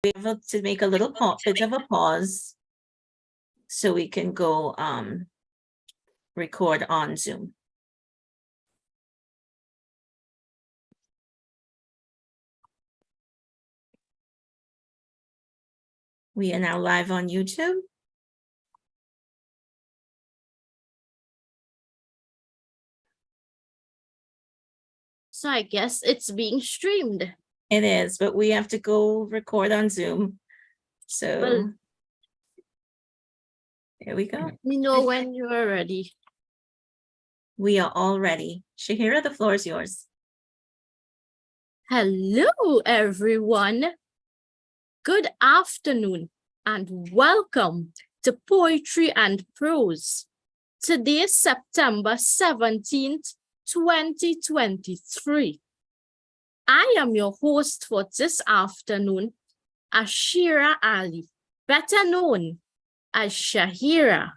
We have to make a little bit of a pause so we can go record on Zoom. We are now live on YouTube. So I guess it's being streamed. It is, but we have to go record on Zoom. So Well, here we go. let me know when you are ready. We are all ready. Shahira, the floor is yours. Hello, everyone. Good afternoon and welcome to Poetry and Prose. Today is September 17th, 2023. I am your host for this afternoon, Ashira Ali, better known as Shahira.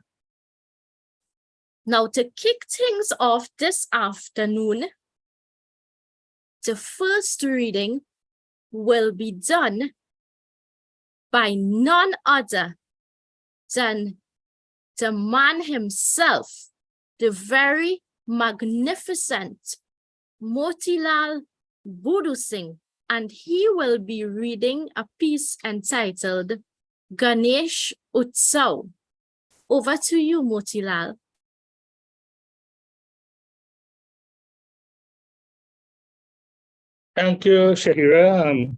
Now, to kick things off this afternoon, the first reading will be done by none other than the man himself, the very magnificent Motilal Budu Singh, and he will be reading a piece entitled Ganesh Utsav. Over to you, Motilal. Thank you, Shahira.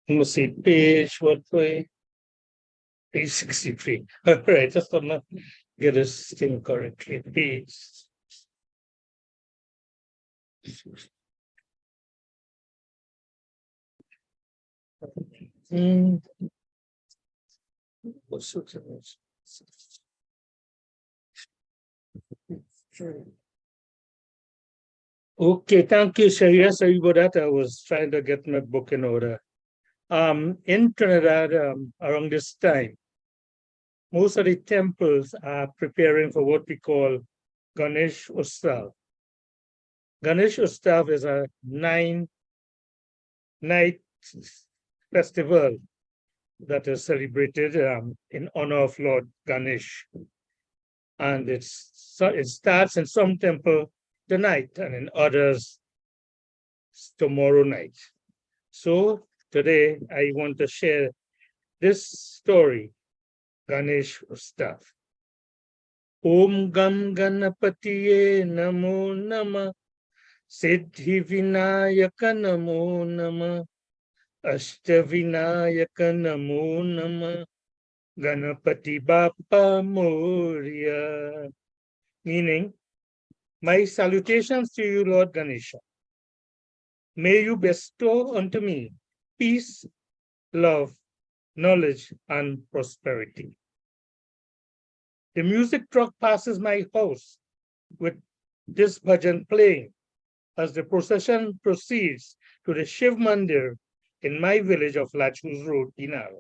Let's see, page 63. All right, just want to get this thing correctly. Page. Okay, thank you, Shahira. Sorry about that. I was trying to get my book in order. In Trinidad, around this time, most of the temples are preparing for what we call Ganesh Utsav. Ganesh Utsav is a 9-night festival that is celebrated in honor of Lord Ganesh. And it starts in some temple tonight and in others tomorrow night. So today I want to share this story, Ganesh Utsav. Om Gam Ganapatiye Namo Nama Siddhi Vinayaka Namo Nama Ashtavinayaka Namo Nama Ganapati Bappa Moria. Meaning, my salutations to you, Lord Ganesha. May you bestow unto me peace, love, knowledge, and prosperity. The music truck passes my house with this bhajan playing as the procession proceeds to the Shiv Mandir in my village of Lachus Road, Dinar.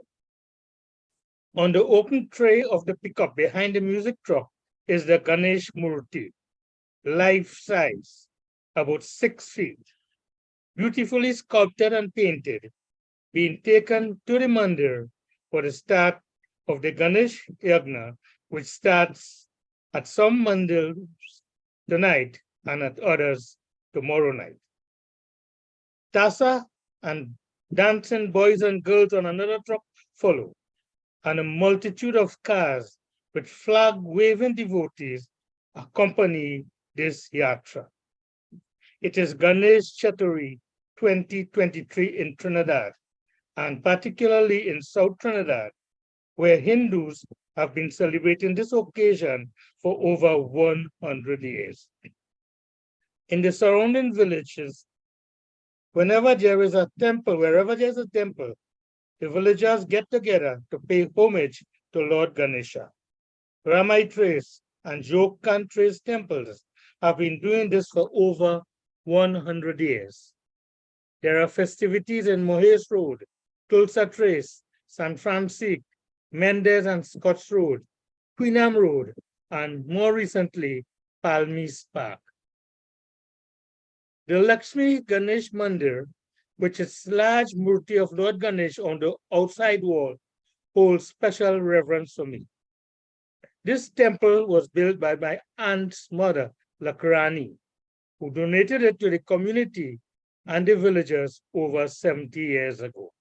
On the open tray of the pickup behind the music truck is the Ganesh Murti, life-size, about 6 feet, beautifully sculpted and painted, being taken to the mandir for the start of the Ganesh Yagna, which starts at some mandirs tonight and at others tomorrow night. Tasa and dancing boys and girls on another truck follow, and a multitude of cars with flag-waving devotees accompany this yatra. It is Ganesh Chaturthi 2023 in Trinidad, and particularly in South Trinidad, where Hindus have been celebrating this occasion for over 100 years. In the surrounding villages, wherever there is a temple, the villagers get together to pay homage to Lord Ganesha. Ramaitres and Jokantres temples have been doing this for over 100 years. There are festivities in Mohes Road, Tulsa Trace, San Francisco, Mendez and Scotts Road, Queenham Road, and more recently, Palmies Park. The Lakshmi Ganesh Mandir which is large murti of Lord Ganesh on the outside wall, holds special reverence for me. This temple was built by my aunt's mother, Lakrani, who donated it to the community and the villagers over 70 years ago.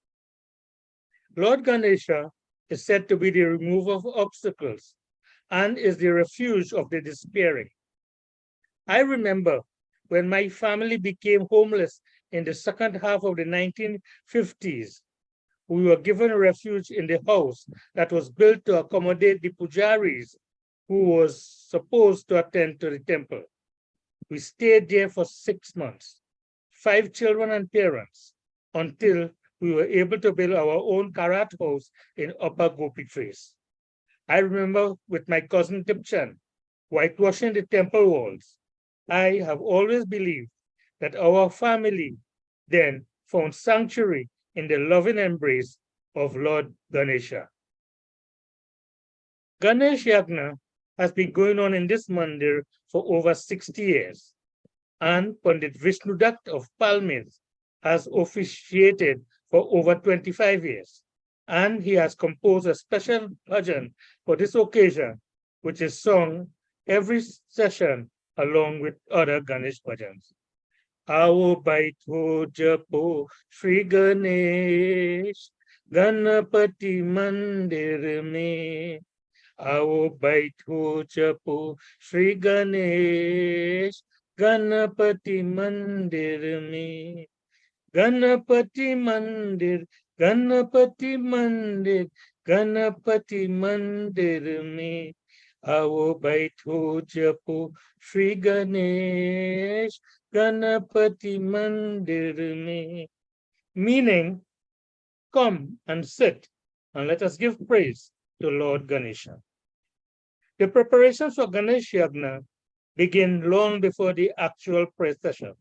Lord Ganesha is said to be the remover of obstacles and is the refuge of the despairing. I remember when my family became homeless in the second half of the 1950s, we were given refuge in the house that was built to accommodate the pujaris who was supposed to attend to the temple. We stayed there for 6 months, 5 children and parents, until we were able to build our own karat house in Upper Gopi Trace. I remember with my cousin Tipchan whitewashing the temple walls. I have always believed that our family then found sanctuary in the loving embrace of Lord Ganesha. Ganesh Yagna has been going on in this mandir for over 60 years, and Pandit Vishnu Dutt of Palmins has officiated for over 25 years, and he has composed a special bhajan for this occasion, which is sung every session along with other Ganesh bhajans. आओ बैठो जपो श्री गणेश गणपति मंदिर में, आओ बैठो जपो श्री गणेश गणपति मंदिर में, गणपति मंदिर गणपति मंदिर गणपति मंदिर में, आओ बैठो जपो Shri Ganesh Ganapati Mandir me, meaning, come and sit and let us give praise to Lord Ganesha. The preparations for Ganesh Yagna begin long before the actual prayer sessions.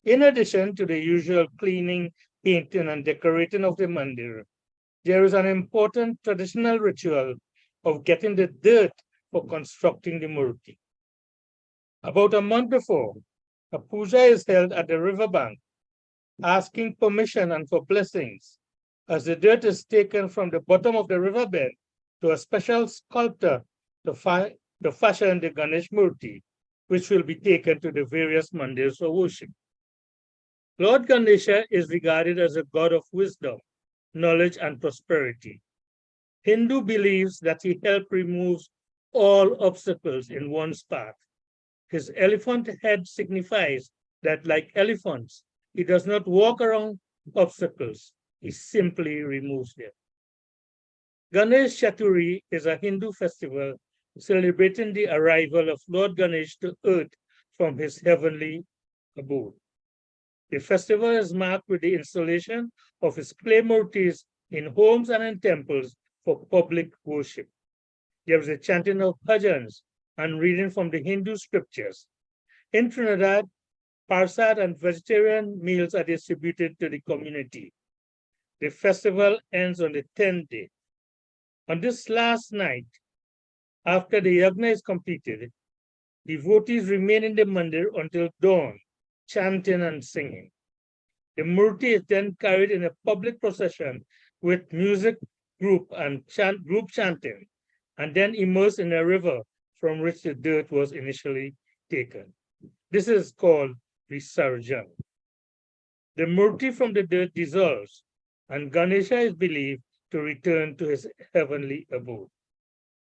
In addition to the usual cleaning, painting, and decorating of the mandir, there is an important traditional ritual of getting the dirt for constructing the murti. About a month before, a puja is held at the riverbank, asking permission and for blessings, as the dirt is taken from the bottom of the riverbed to a special sculptor to fashion the Ganesh Murti, which will be taken to the various mandirs for worship. Lord Ganesha is regarded as a god of wisdom, knowledge, and prosperity. Hindu believes that he helps remove all obstacles in one's path. His elephant head signifies that, like elephants, he does not walk around obstacles, he simply removes them. Ganesh Chaturi is a Hindu festival celebrating the arrival of Lord Ganesh to earth from his heavenly abode. The festival is marked with the installation of his clay murtis in homes and in temples for public worship. There is a chanting of bhajans and reading from the Hindu scriptures. In Trinidad, parsad and vegetarian meals are distributed to the community. The festival ends on the 10th day. On this last night, after the yagna is completed, devotees remain in the mandir until dawn, chanting and singing. The murti is then carried in a public procession with music group and group chanting, and then immersed in a river from which the dirt was initially taken. This is called Visarjan. The murti from the dirt dissolves, and Ganesha is believed to return to his heavenly abode.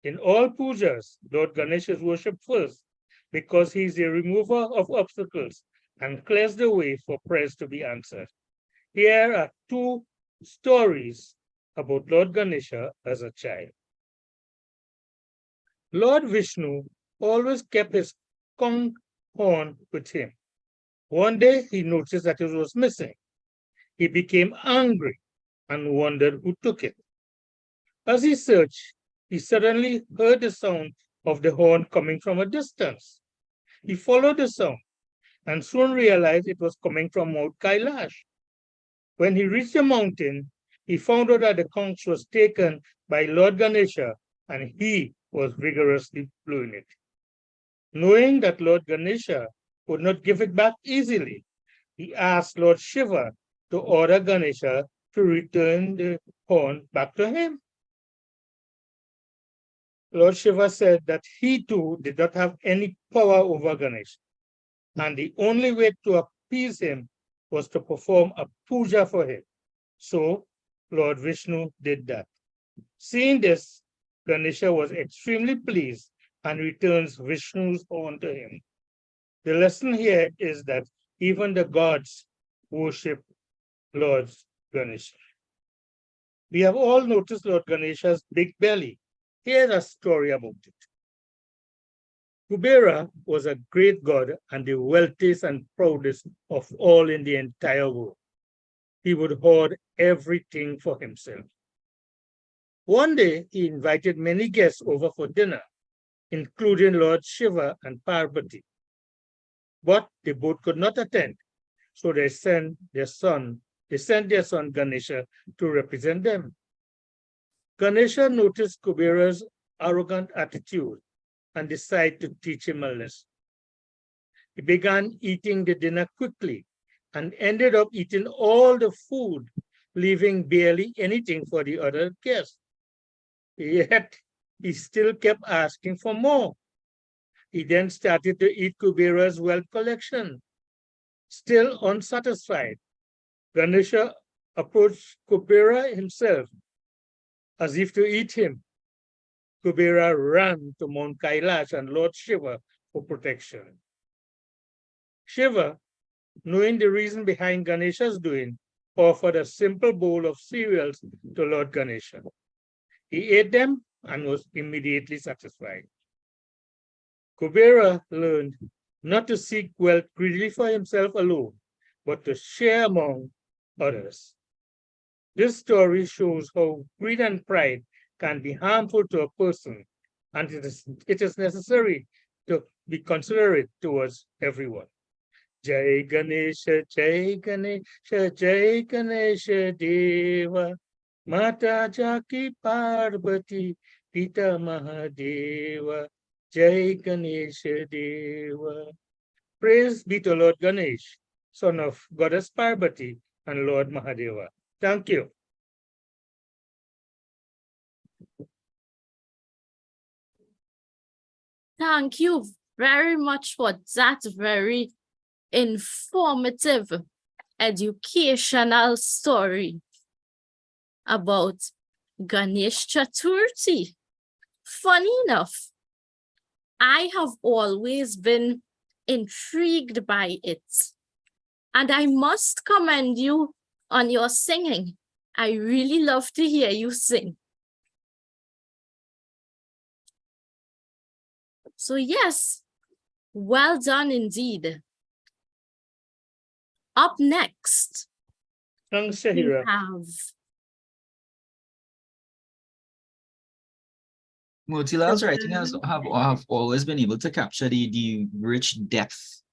In all pujas, Lord Ganesha is worshipped first because he is the remover of obstacles and clears the way for prayers to be answered. Here are 2 stories about Lord Ganesha as a child. Lord Vishnu always kept his conch horn with him. One day he noticed that it was missing. He became angry and wondered who took it. As he searched, he suddenly heard the sound of the horn coming from a distance. He followed the sound and soon realized it was coming from Mount Kailash. When he reached the mountain, he found out that the conch was taken by Lord Ganesha and he was vigorously blowing it. Knowing that Lord Ganesha would not give it back easily, he asked Lord Shiva to order Ganesha to return the horn back to him. Lord Shiva said that he too did not have any power over Ganesha, and the only way to appease him was to perform a puja for him. So Lord Vishnu did that. Seeing this, Ganesha was extremely pleased and returns Vishnu's horn to him. The lesson here is that even the gods worship Lord Ganesha. We have all noticed Lord Ganesha's big belly. Here's a story about it. Kubera was a great god and the wealthiest and proudest of all in the entire world. He would hoard everything for himself. One day, he invited many guests over for dinner, including Lord Shiva and Parvati. But they both could not attend, so they sent their son Ganesha to represent them. Ganesha noticed Kubera's arrogant attitude and decided to teach him a lesson. He began eating the dinner quickly and ended up eating all the food, leaving barely anything for the other guests. Yet he still kept asking for more. He then started to eat Kubera's wealth collection. Still unsatisfied, Ganesha approached Kubera himself as if to eat him. Kubera ran to Mount Kailash and Lord Shiva for protection. Shiva, knowing the reason behind Ganesha's doing, offered a simple bowl of cereals to Lord Ganesha. He ate them and was immediately satisfied. Kubera learned not to seek wealth greedily for himself alone, but to share among others. This story shows how greed and pride can be harmful to a person, and it is necessary to be considerate towards everyone. Jai Ganesha, Jai Ganesha, Jai Ganesha Deva, Mata Jaki Parvati, Pita Mahadeva, Jai Ganesha Deva. Praise be to Lord Ganesh, son of Goddess Parvati and Lord Mahadeva. Thank you. Thank you very much for that very informative, educational story about Ganesh Chaturthi. Funny enough, I have always been intrigued by it, and I must commend you on your singing. I really love to hear you sing. So yes, well done indeed. Up next, Thanks, we Shahira. have Motilal's writing have always been able to capture the rich depth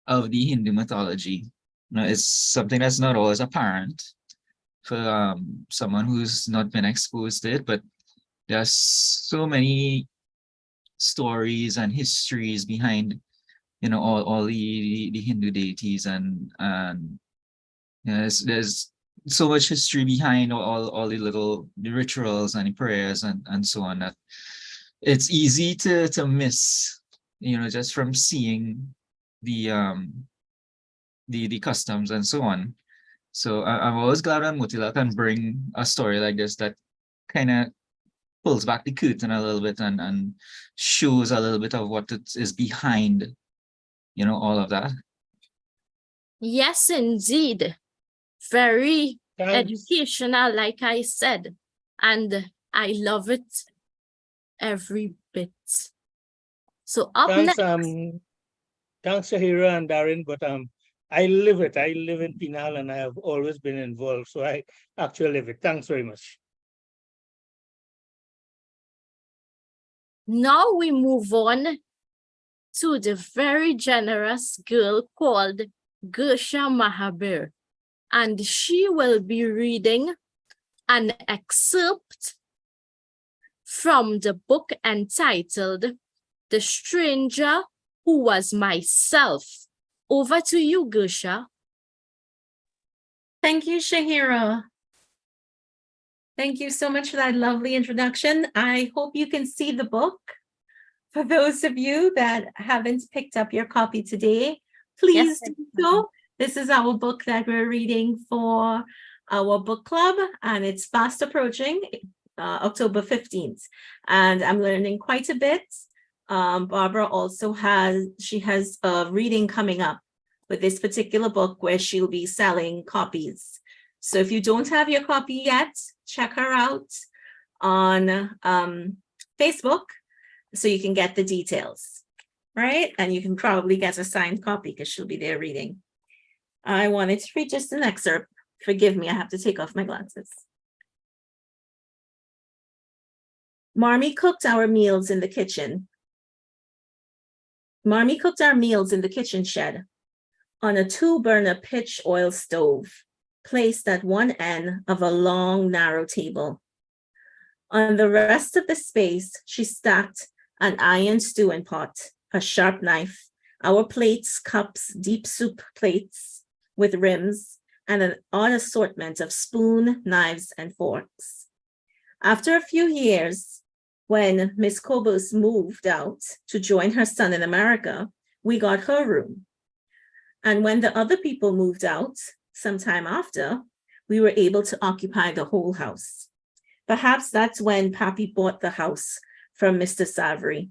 of the Hindu mythology. You know, it's something that's not always apparent for someone who's not been exposed to it, but there's so many stories and histories behind, you know, all the Hindu deities, and you know, there's so much history behind all the rituals and the prayers and so on, that it's easy to miss, you know, just from seeing the customs and so on. So I'm always glad when Motilal can bring a story like this that kind of pulls back the curtain a little bit and shows a little bit of what it is behind, you know, all of that. yes, indeed, very Thanks. educational, like I said, and I love it every bit. So up Thanks, next, thanks, Shahira and Darren, but I live it. I live in Pinal and I have always been involved, so I actually live it. Thanks very much. now we move on to the very generous girl called Gersha Mahabir, and she will be reading an excerpt from the book entitled The Stranger Who Was Myself. Over to you, Gersha. Thank you, Shahira. Thank you so much for that lovely introduction. I hope you can see the book. For those of you that haven't picked up your copy today, please Yes, do so. This is our book that we're reading for our book club, and it's fast approaching, October 15th. And I'm learning quite a bit. Barbara also has a reading coming up with this particular book where she'll be selling copies. So if you don't have your copy yet, check her out on Facebook so you can get the details, right? And you can probably get a signed copy because she'll be there reading. I wanted to read just an excerpt. Forgive me, I have to take off my glasses. Marmee cooked our meals in the kitchen. Marmee cooked our meals in the kitchen shed on a 2-burner pitch oil stove placed at one end of a long, narrow table. On the rest of the space, she stacked an iron stewing pot, a sharp knife, our plates, cups, deep soup plates with rims, and an odd assortment of spoon, knives, and forks. After a few years, when Miss Cobos moved out to join her son in America, we got her room. And when the other people moved out, sometime after, we were able to occupy the whole house. Perhaps that's when Pappy bought the house from Mr. Savory.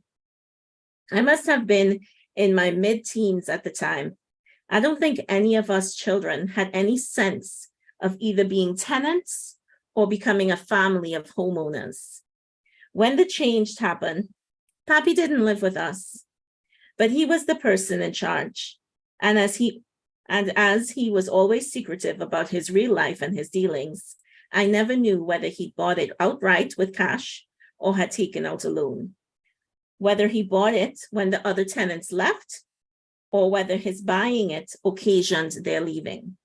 I must have been in my mid-teens at the time. I don't think any of us children had any sense of either being tenants or becoming a family of homeowners. When the change happened, Pappy didn't live with us, but he was the person in charge. And as he was always secretive about his real life and his dealings, I never knew whether he bought it outright with cash or had taken out a loan. Whether he bought it when the other tenants left or whether his buying it occasioned their leaving.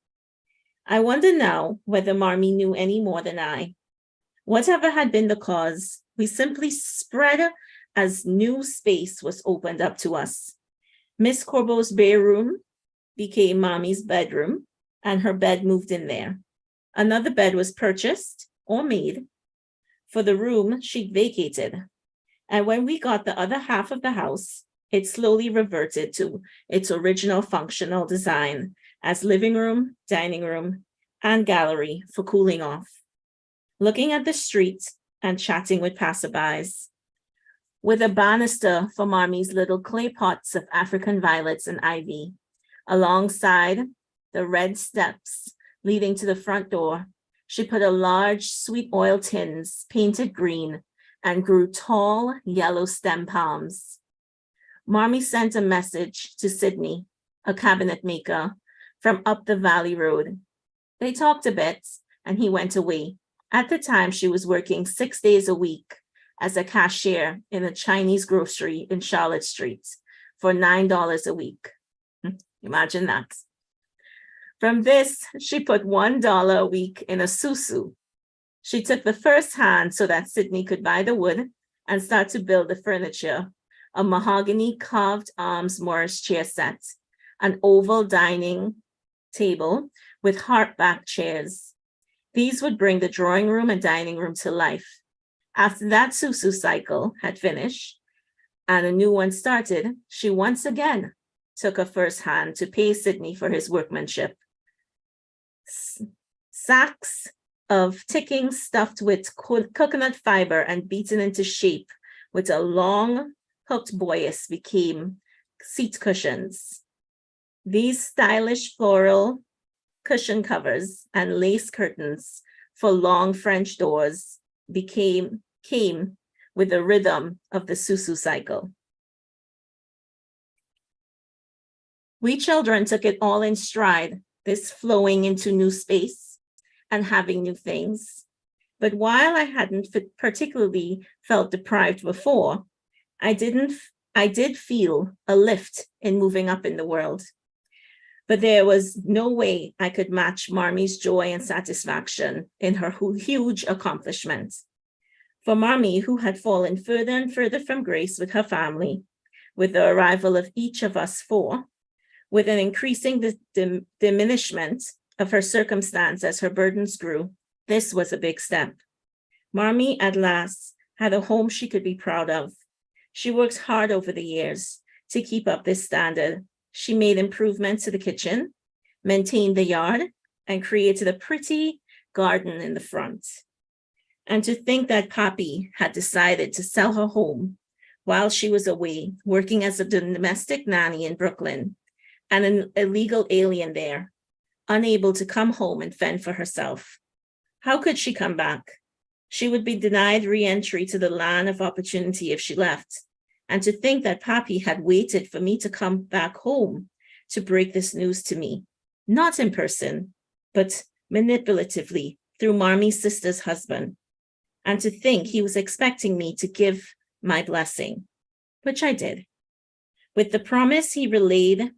I wonder now whether Marmee knew any more than I. Whatever had been the cause, we simply spread as new space was opened up to us. Miss Corbeau's bare room became Mommy's bedroom, and her bed moved in there. Another bed was purchased or made for the room she'd vacated. And when we got the other half of the house, it slowly reverted to its original functional design as living room, dining room, and gallery for cooling off, looking at the street and chatting with passerbys, with a banister for Marmee's little clay pots of African violets and ivy. Alongside the red steps leading to the front door, she put a large sweet oil tins painted green and grew tall yellow stem palms. Marmee sent a message to Sydney, a cabinet maker, from up the valley road. They talked a bit and he went away. At the time, she was working 6 days a week as a cashier in a Chinese grocery in Charlotte Street for $9 a week. Imagine that. From this, she put $1 a week in a susu. She took the first hand so that Sydney could buy the wood and start to build the furniture, a mahogany carved arms Morris chair set, an oval dining table with hardback chairs. These would bring the drawing room and dining room to life. After that susu cycle had finished and a new one started, she once again took a first hand to pay Sydney for his workmanship. Sacks of ticking stuffed with coconut fiber and beaten into shape with a long hooked boyas became seat cushions. These stylish floral cushion covers and lace curtains for long French doors came with the rhythm of the susu cycle. We children took it all in stride, this flowing into new space and having new things. But while I hadn't particularly felt deprived before, I did feel a lift in moving up in the world. But there was no way I could match Marmee's joy and satisfaction in her huge accomplishment. For Marmee, who had fallen further and further from grace with her family, with the arrival of each of us four, with an increasing diminishment of her circumstance as her burdens grew, this was a big step. Marmee at last had a home she could be proud of. She worked hard over the years to keep up this standard. She made improvements to the kitchen, maintained the yard, and created a pretty garden in the front. And to think that Poppy had decided to sell her home while she was away, working as a domestic nanny in Brooklyn, and an illegal alien there, unable to come home and fend for herself. How could she come back? She would be denied re-entry to the land of opportunity if she left. And to think that Poppy had waited for me to come back home to break this news to me, not in person, but manipulatively through Marmee's sister's husband. And to think he was expecting me to give my blessing, which I did, with the promise he relayed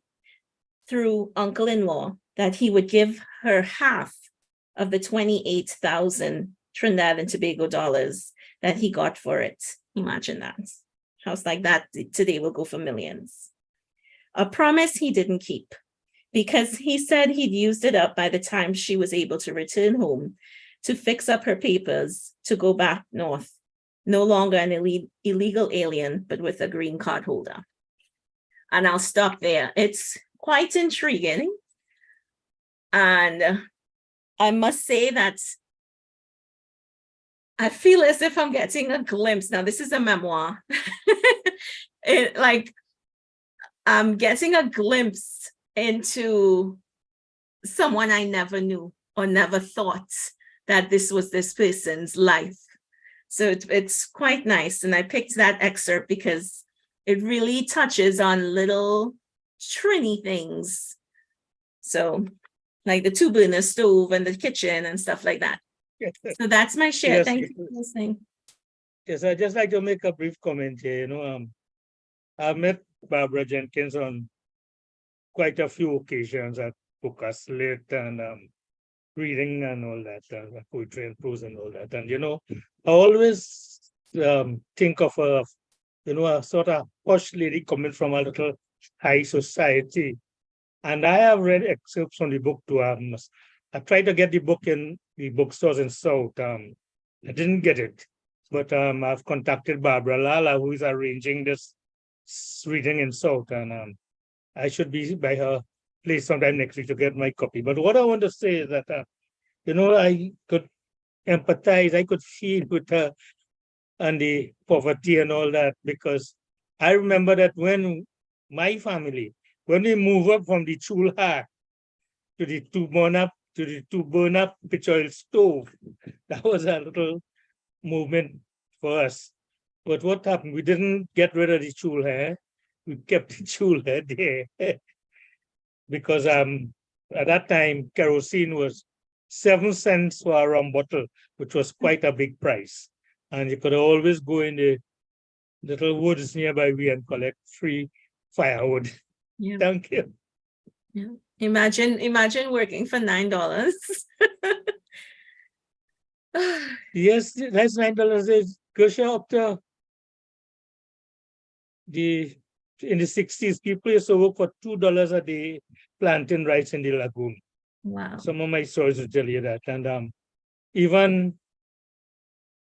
through uncle-in-law that he would give her half of the 28,000 Trinidad and Tobago dollars that he got for it. Imagine that. House like that today will go for millions. A promise he didn't keep, because he said he'd used it up by the time she was able to return home to fix up her papers to go back north, no longer an illegal alien, but with a green card holder. And I'll stop there. It's quite intriguing. And I must say that I feel as if I'm getting a glimpse. Now, this is a memoir. I'm getting a glimpse into someone I never knew or never thought that this was this person's life. So it's quite nice. And I picked that excerpt because it really touches on little Trini things. So like the two-burner stove and the kitchen and stuff like that. So that's my share. Yes, Thank you for listening. Yes, I'd just like to make a brief comment here. I've met Barbara Jenkins on quite a few occasions at Booker's Lit and reading and all that, poetry and prose and all that. And, I always think of her, a sort of posh lady coming from a little high society. And I have read excerpts from the book too. I tried to get the book in the bookstores in South. I didn't get it. But I've contacted Barbara Lala, who is arranging this reading in South. And I should be by her place sometime next week to get my copy. But what I want to say is that, I could empathize, I could feel with her and the poverty and all that, because I remember that when my family, when we moved up from the chulha to the two-burner pitch oil stove, that was a little movement for us. But what happened? We didn't get rid of the chulha. We kept the chulha there because at that time kerosene was 7 cents for a rum bottle, which was quite a big price. And you could always go in the little woods nearby and collect free firewood. Yeah. Thank you. Yeah. Imagine working for $9. Yes, that's $9. Gersha, up to in the 60s, people used to work for $2 a day planting rice in the lagoon. Wow. Some of my stories will tell you that. And even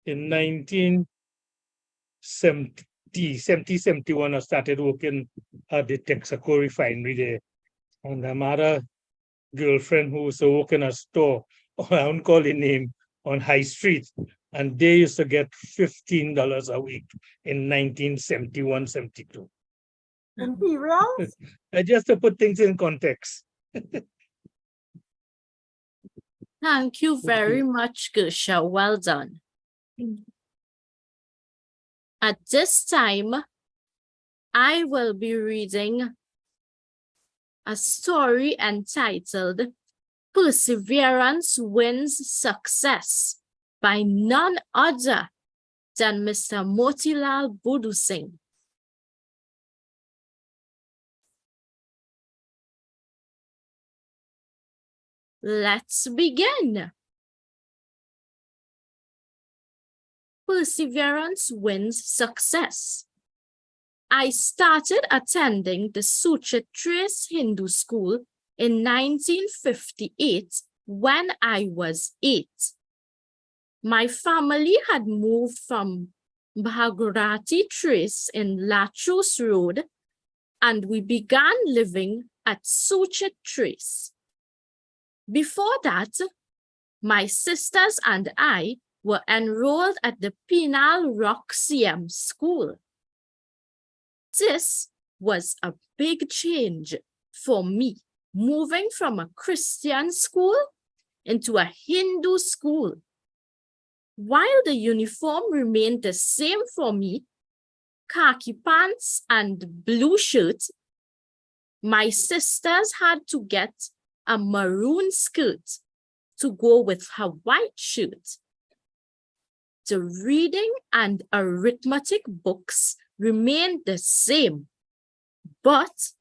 in 1971, I started working at the Texaco refinery there. And I had a girlfriend who was working a store, I won't call the name, on High Street. And they used to get $15 a week in 1971, 72. Imperials? Just to put things in context. Thank you very much, Gersha. Well done. At this time, I will be reading a story entitled Perseverance Wins Success by none other than Mr. Motilal Budu Singh. Let's begin. Perseverance wins success. I started attending the Suchitris Hindu school in 1958 when I was 8. My family had moved from Bhagirati Trace in Latros Road, and we began living at Suchit Trace. Before that, my sisters and I were enrolled at the Penal Rock CM School. This was a big change for me, moving from a Christian school into a Hindu school. While the uniform remained the same for me, khaki pants and blue shirt, my sisters had to get a maroon skirt to go with her white shirt. The reading and arithmetic books remained the same, but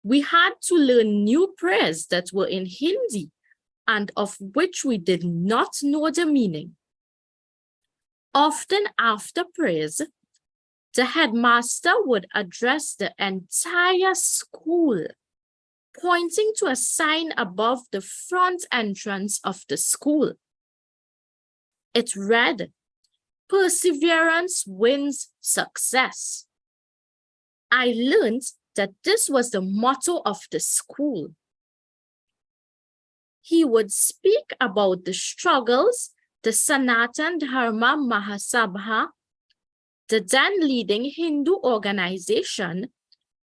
we had to learn new prayers that were in Hindi and of which we did not know the meaning. Often after prayers, the headmaster would address the entire school, pointing to a sign above the front entrance of the school. It read, "Perseverance wins success." I learned that this was the motto of the school. He would speak about the struggles the Sanatan Dharma Mahasabha, the then leading Hindu organization,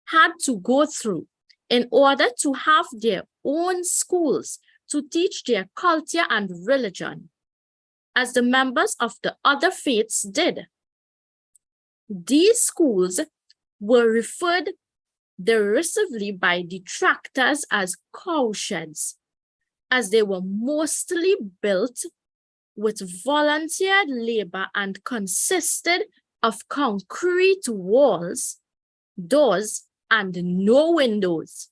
had to go through in order to have their own schools to teach their culture and religion, as the members of the other faiths did. These schools were referred derisively by detractors as cowsheds, as they were mostly built with volunteered labor and consisted of concrete walls, doors, and no windows.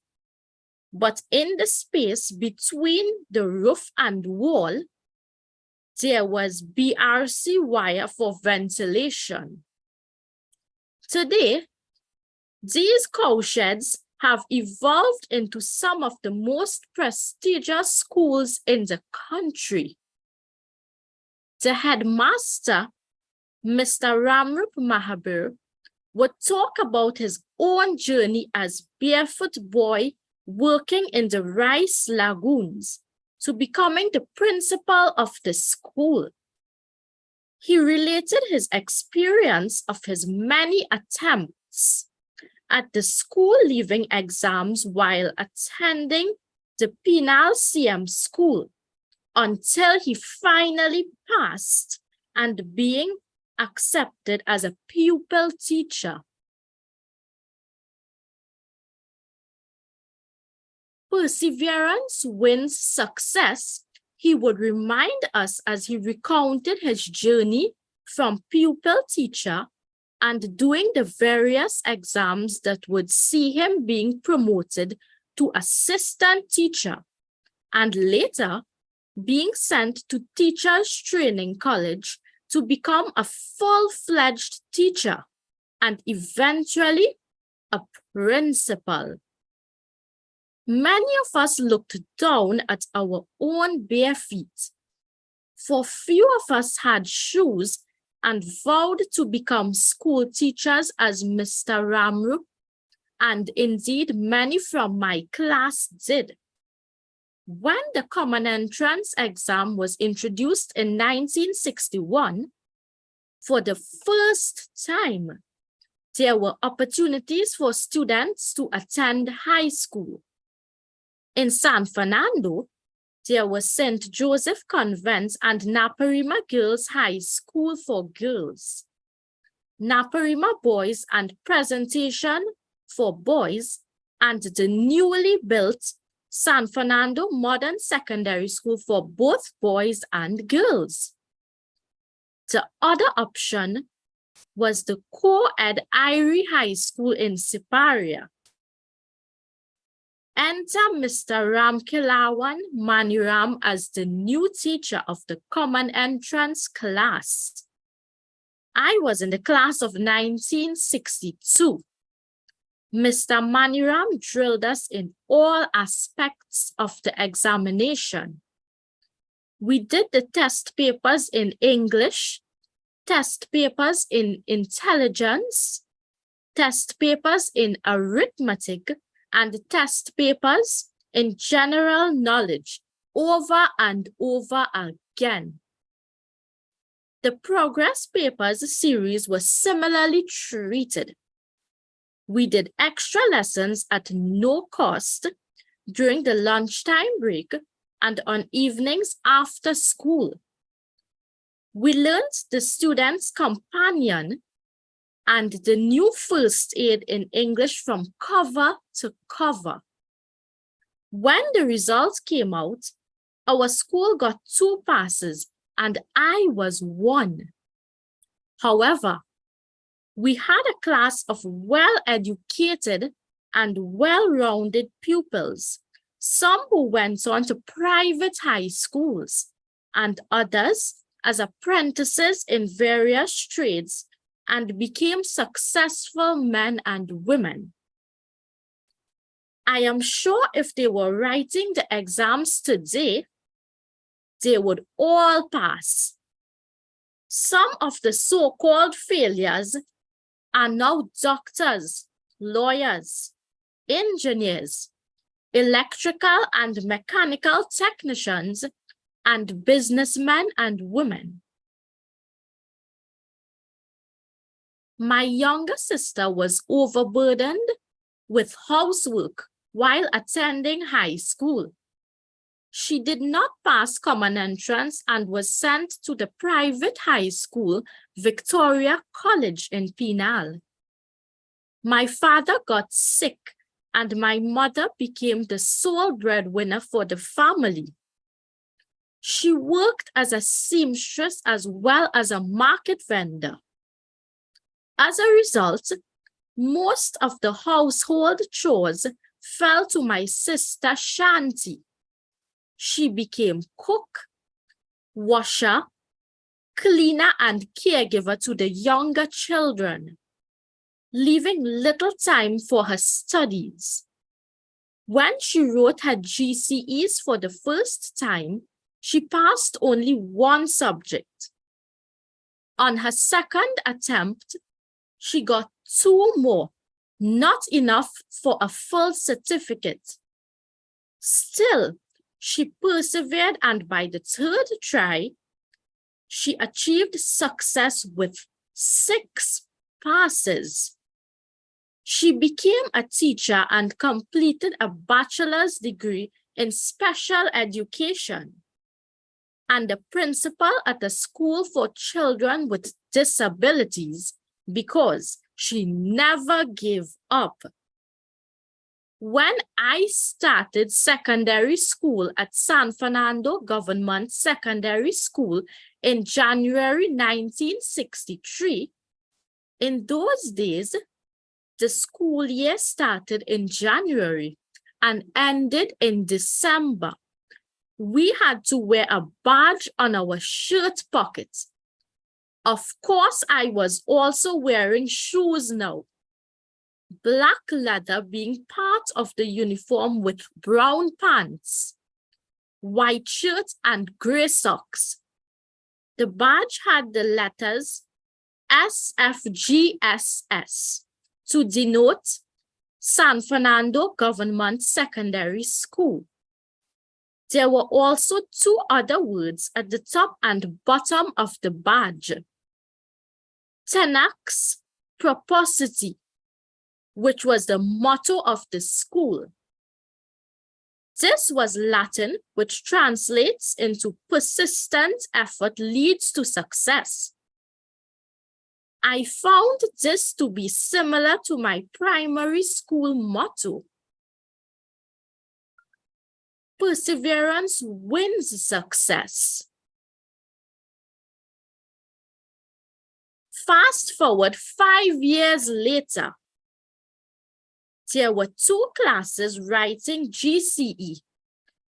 But in the space between the roof and wall, there was BRC wire for ventilation. Today, these cowsheds have evolved into some of the most prestigious schools in the country. The headmaster, Mr. Ramrup Mahabir, would talk about his own journey as barefoot boy working in the rice lagoons to becoming the principal of the school. He related his experience of his many attempts at the school leaving exams while attending the Penal CM school until he finally passed and being accepted as a pupil teacher. Perseverance wins success, he would remind us as he recounted his journey from pupil teacher and doing the various exams that would see him being promoted to assistant teacher, and later being sent to Teachers Training College to become a full-fledged teacher and eventually a principal. Many of us looked down at our own bare feet, for few of us had shoes and vowed to become school teachers as Mr. Ramrup, and indeed many from my class did. When the Common Entrance exam was introduced in 1961, for the first time, there were opportunities for students to attend high school. In San Fernando, there was St. Joseph Convent and Naparima Girls High School for girls, Naparima Boys and Presentation for boys, and the newly built San Fernando Modern Secondary School for both boys and girls. The other option was the co-ed Irie High School in Siparia. Enter Mr. Ram Kilawan Maniram as the new teacher of the Common Entrance class. I was in the class of 1962. Mr. Maniram drilled us in all aspects of the examination. We did the test papers in English, test papers in intelligence, test papers in arithmetic, and test papers in general knowledge over and over again. The progress papers series was similarly treated. We did extra lessons at no cost during the lunchtime break and on evenings after school. We learned the student's companion and the new first aid in English from cover to cover. When the results came out, our school got 2 passes and I was 1. However, we had a class of well-educated and well-rounded pupils, some who went on to private high schools and others as apprentices in various trades and became successful men and women. I am sure if they were writing the exams today, they would all pass. Some of the so-called failures are now doctors, lawyers, engineers, electrical and mechanical technicians, and businessmen and women. My younger sister was overburdened with housework while attending high school. She did not pass common entrance and was sent to the private high school, Victoria College in Penal. My father got sick and my mother became the sole breadwinner for the family. She worked as a seamstress as well as a market vendor. As a result, most of the household chores fell to my sister Shanti. She became cook, washer, cleaner, and caregiver to the younger children, leaving little time for her studies. When she wrote her GCEs for the first time, she passed only 1 subject. On her second attempt, she got 2 more, not enough for a full certificate. Still, she persevered, and by the 3rd try, she achieved success with 6 passes. She became a teacher and completed a bachelor's degree in special education and a principal at a school for children with disabilities because she never gave up. When I started secondary school at San Fernando Government Secondary School in January 1963, in those days, the school year started in January and ended in December. We had to wear a badge on our shirt pockets. Of course, I was also wearing shoes now. Black leather being part of the uniform with brown pants, white shirt, and gray socks. The badge had the letters SFGSS to denote San Fernando Government Secondary School. There were also 2 other words at the top and bottom of the badge. Tenax Propositi, which was the motto of the school. This was Latin, which translates into persistent effort leads to success. I found this to be similar to my primary school motto. Perseverance wins success. Fast forward 5 years later, there were 2 classes writing GCE,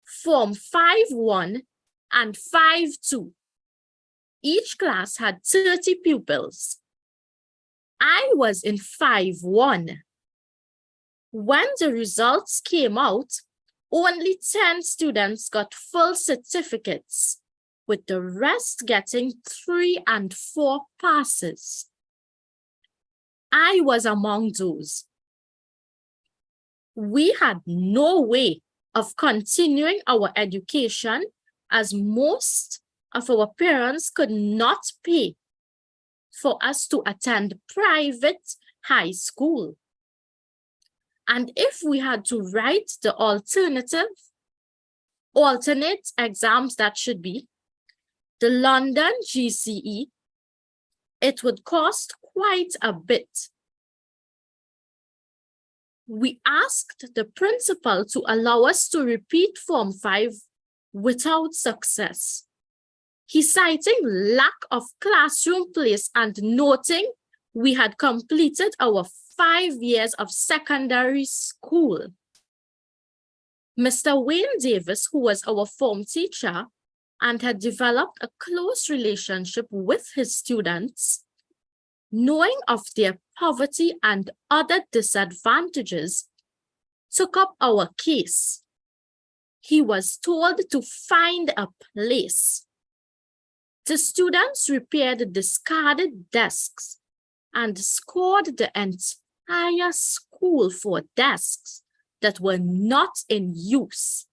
Form 5-1 and 5-2. Each class had 30 pupils. I was in 5-1. When the results came out, only 10 students got full certificates, with the rest getting 3 and 4 passes. I was among those. We had no way of continuing our education as most of our parents could not pay for us to attend private high school. And if we had to write the alternate exams, that should be the London GCE, it would cost quite a bit. We asked the principal to allow us to repeat Form 5 without success. He citing lack of classroom place and noting we had completed our 5 years of secondary school. Mr. Wayne Davis, who was our form teacher and had developed a close relationship with his students, knowing of their poverty and other disadvantages, took up our case. He was told to find a place. The students repaired the discarded desks and scored the entire school for desks that were not in use.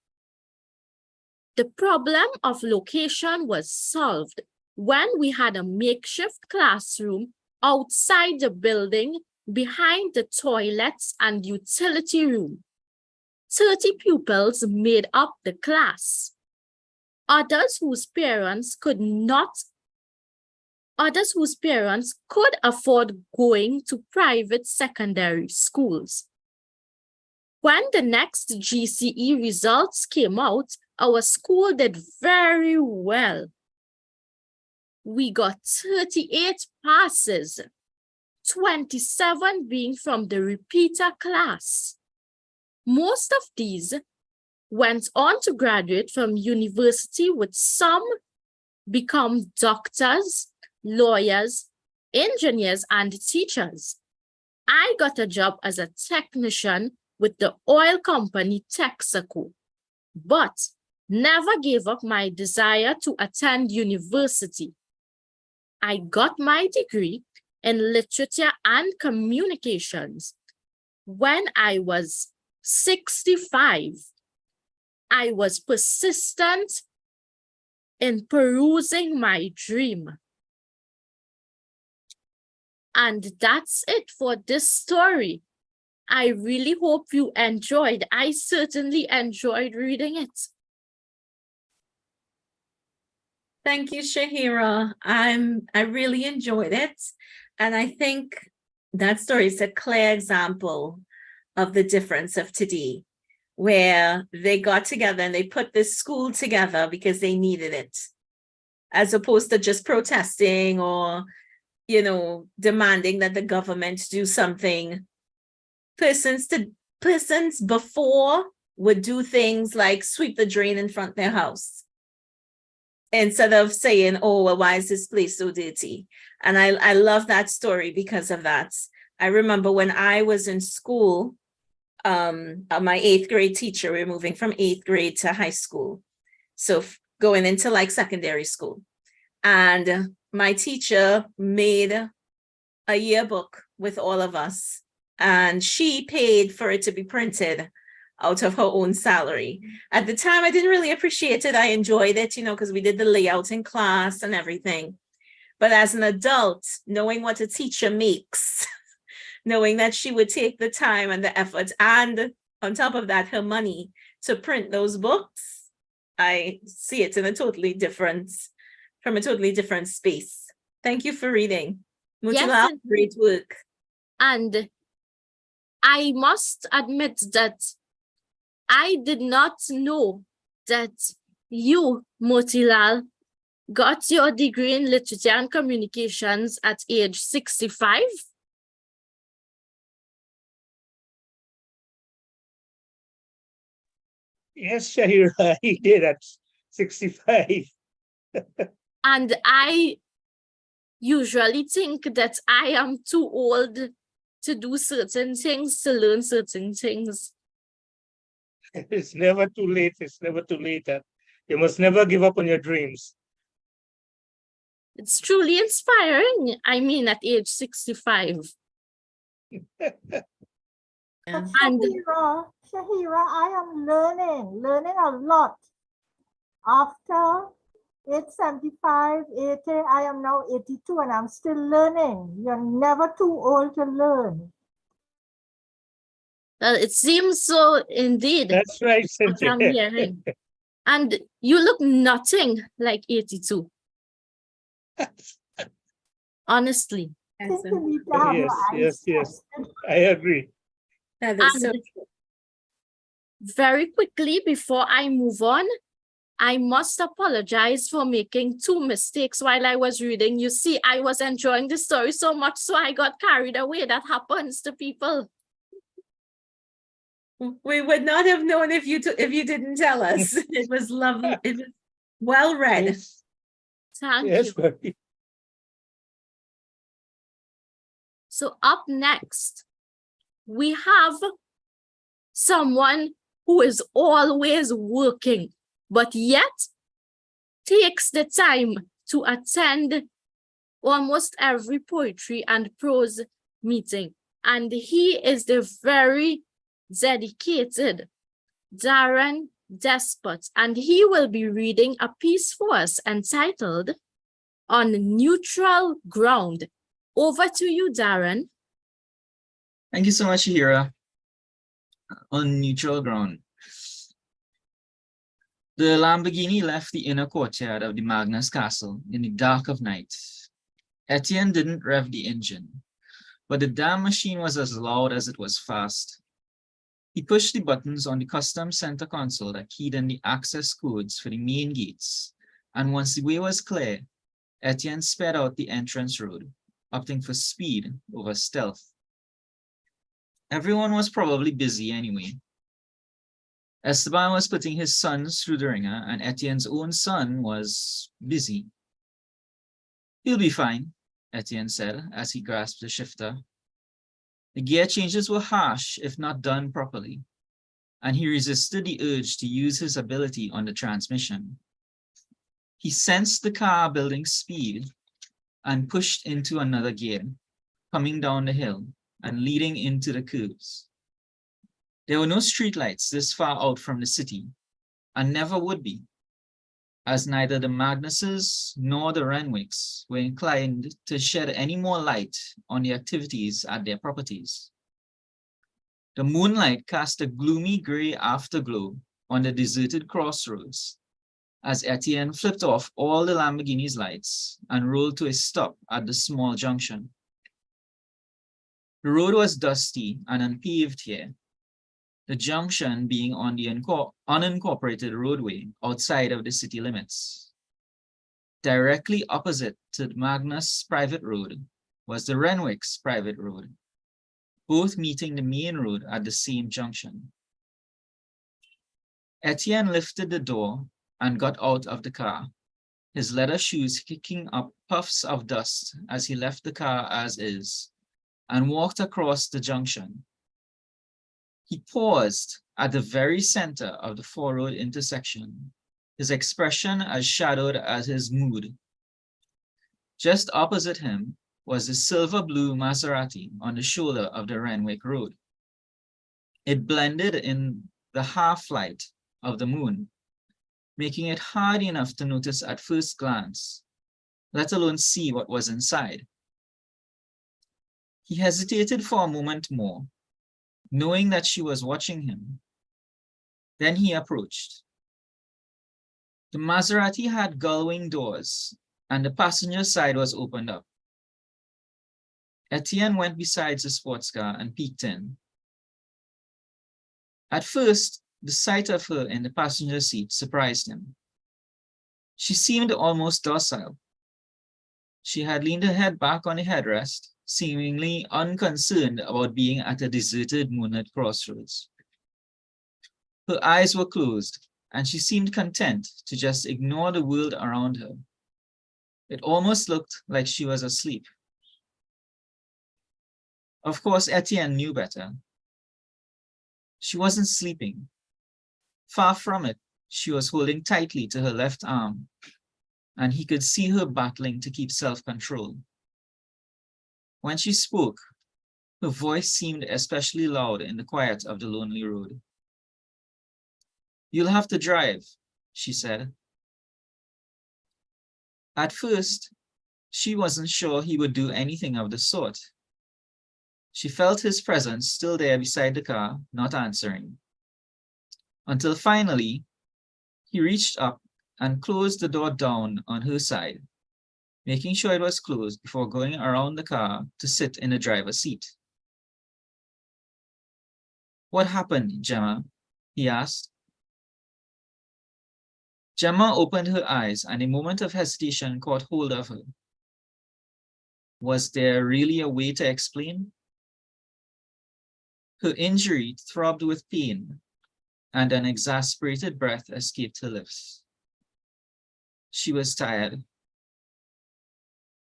The problem of location was solved when we had a makeshift classroom outside the building behind the toilets and utility room. 30 pupils made up the class. Others whose parents could afford going to private secondary schools. When the next GCE results came out, our school did very well. We got 38 passes, 27 being from the repeater class. Most of these went on to graduate from university, with some become doctors, lawyers, engineers, and teachers. I got a job as a technician with the oil company Texaco, but never gave up my desire to attend university. I got my degree in literature and communications. When I was 65, I was persistent in perusing my dream. And that's it for this story. I really hope you enjoyed. I certainly enjoyed reading it. Thank you, Shahira. I really enjoyed it. And I think that story is a clear example of the difference of today, where they got together and they put this school together because they needed it, as opposed to just protesting or, demanding that the government do something. Persons before would do things like sweep the drain in front of their house, instead of saying, oh, well, why is this place so dirty? And I love that story because of that. I remember when I was in school, my 8th grade teacher, we were moving from 8th grade to high school. So going into like secondary school. And my teacher made a yearbook with all of us, and she paid for it to be printed out of her own salary. At the time, I didn't really appreciate it. I enjoyed it, because we did the layout in class and everything. But as an adult, knowing what a teacher makes, knowing that she would take the time and the effort, and on top of that, her money to print those books, I see it in from a totally different space. Thank you for reading. Yes, great work. And I must admit that I did not know that you, Motilal, got your degree in literature and communications at age 65. Yes, Shahira, he did at 65. And I usually think that I am too old to do certain things, to learn certain things. It's never too late. It's never too late. You must never give up on your dreams. It's truly inspiring. I mean, at age 65. Yeah. And Shahira, I am learning a lot. After age 75, 80, I am now 82 and I'm still learning. You're never too old to learn. it seems so indeed. That's right, What I'm Cynthia. hearing. And you look nothing like 82. Honestly. I think you need to have your eyes Yes. tested. I agree. That is so And very quickly, before I move on, I must apologize for making 2 mistakes while I was reading. You see, I was enjoying the story so much, so I got carried away. That happens to people. we would not have known if you didn't tell us. It was lovely. It was well read. Yes, Thank yes, you. very. So up next, we have someone who is always working, but yet takes the time to attend almost every poetry and prose meeting. And he is the very dedicated Darren Despot, and he will be reading a piece for us entitled On Neutral Ground. Over to you, Darren. Thank you so much, Shahira. On neutral ground. The Lamborghini left the inner courtyard of the Magnus Castle in the dark of night. Etienne didn't rev the engine, but the damn machine was as loud as it was fast. He pushed the buttons on the custom center console that keyed in the access codes for the main gates, and once the way was clear, Etienne sped out the entrance road, opting for speed over stealth. Everyone was probably busy anyway. Esteban was putting his sons through the ringer, and Etienne's own son was busy. He'll be fine, Etienne said as he grasped the shifter. The gear changes were harsh if not done properly, and he resisted the urge to use his ability on the transmission. He sensed the car building speed and pushed into another gear, coming down the hill and leading into the curves. There were no streetlights this far out from the city, and never would be, as neither the Magnuses nor the Renwicks were inclined to shed any more light on the activities at their properties. The moonlight cast a gloomy gray afterglow on the deserted crossroads as Etienne flipped off all the Lamborghini's lights and rolled to a stop at the small junction. The road was dusty and unpaved here, the junction being on the unincorporated roadway outside of the city limits. Directly opposite to the Magnus private road was the Renwick's private road, both meeting the main road at the same junction. Etienne lifted the door and got out of the car, his leather shoes kicking up puffs of dust as he left the car as is, and walked across the junction. He paused at the very center of the four-road intersection, his expression as shadowed as his mood. Just opposite him was the silver-blue Maserati on the shoulder of the Renwick Road. It blended in the half-light of the moon, making it hard enough to notice at first glance, let alone see what was inside. He hesitated for a moment more, knowing that she was watching him. Then he approached. The Maserati had gull-wing doors, and the passenger side was opened up. Etienne went beside the sports car and peeked in. At first, the sight of her in the passenger seat surprised him. She seemed almost docile. She had leaned her head back on the headrest, seemingly unconcerned about being at a deserted moonlit crossroads. Her eyes were closed, and she seemed content to just ignore the world around her. It almost looked like she was asleep. Of course, Etienne knew better. She wasn't sleeping. Far from it, she was holding tightly to her left arm, and he could see her battling to keep self-control. When she spoke, her voice seemed especially loud in the quiet of the lonely road. "You'll have to drive," she said. At first, she wasn't sure he would do anything of the sort. She felt his presence still there beside the car, not answering. Until finally, he reached up and closed the door down on her side, making sure it was closed before going around the car to sit in the driver's seat. "What happened, Gemma?" he asked. Gemma opened her eyes, and a moment of hesitation caught hold of her. Was there really a way to explain? Her injury throbbed with pain, and an exasperated breath escaped her lips. She was tired.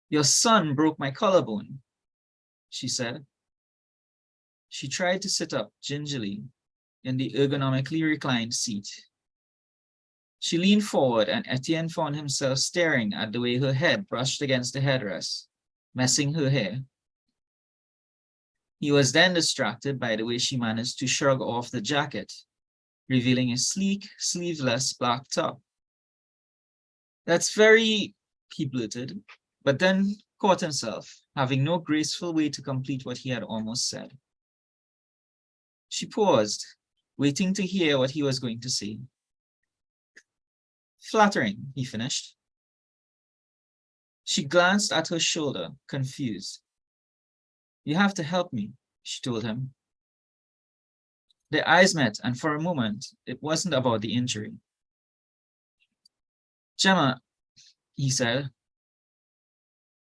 "Your son broke my collarbone," she said. She tried to sit up gingerly in the ergonomically reclined seat. She leaned forward, and Etienne found himself staring at the way her head brushed against the headrest, messing her hair. He was then distracted by the way she managed to shrug off the jacket, revealing a sleek, sleeveless black top. "That's very," he blurted, but then caught himself, having no graceful way to complete what he had almost said. She paused, waiting to hear what he was going to say. "Flattering," he finished. She glanced at her shoulder, confused. "You have to help me," she told him. Their eyes met, and for a moment, it wasn't about the injury. "Gemma," he said.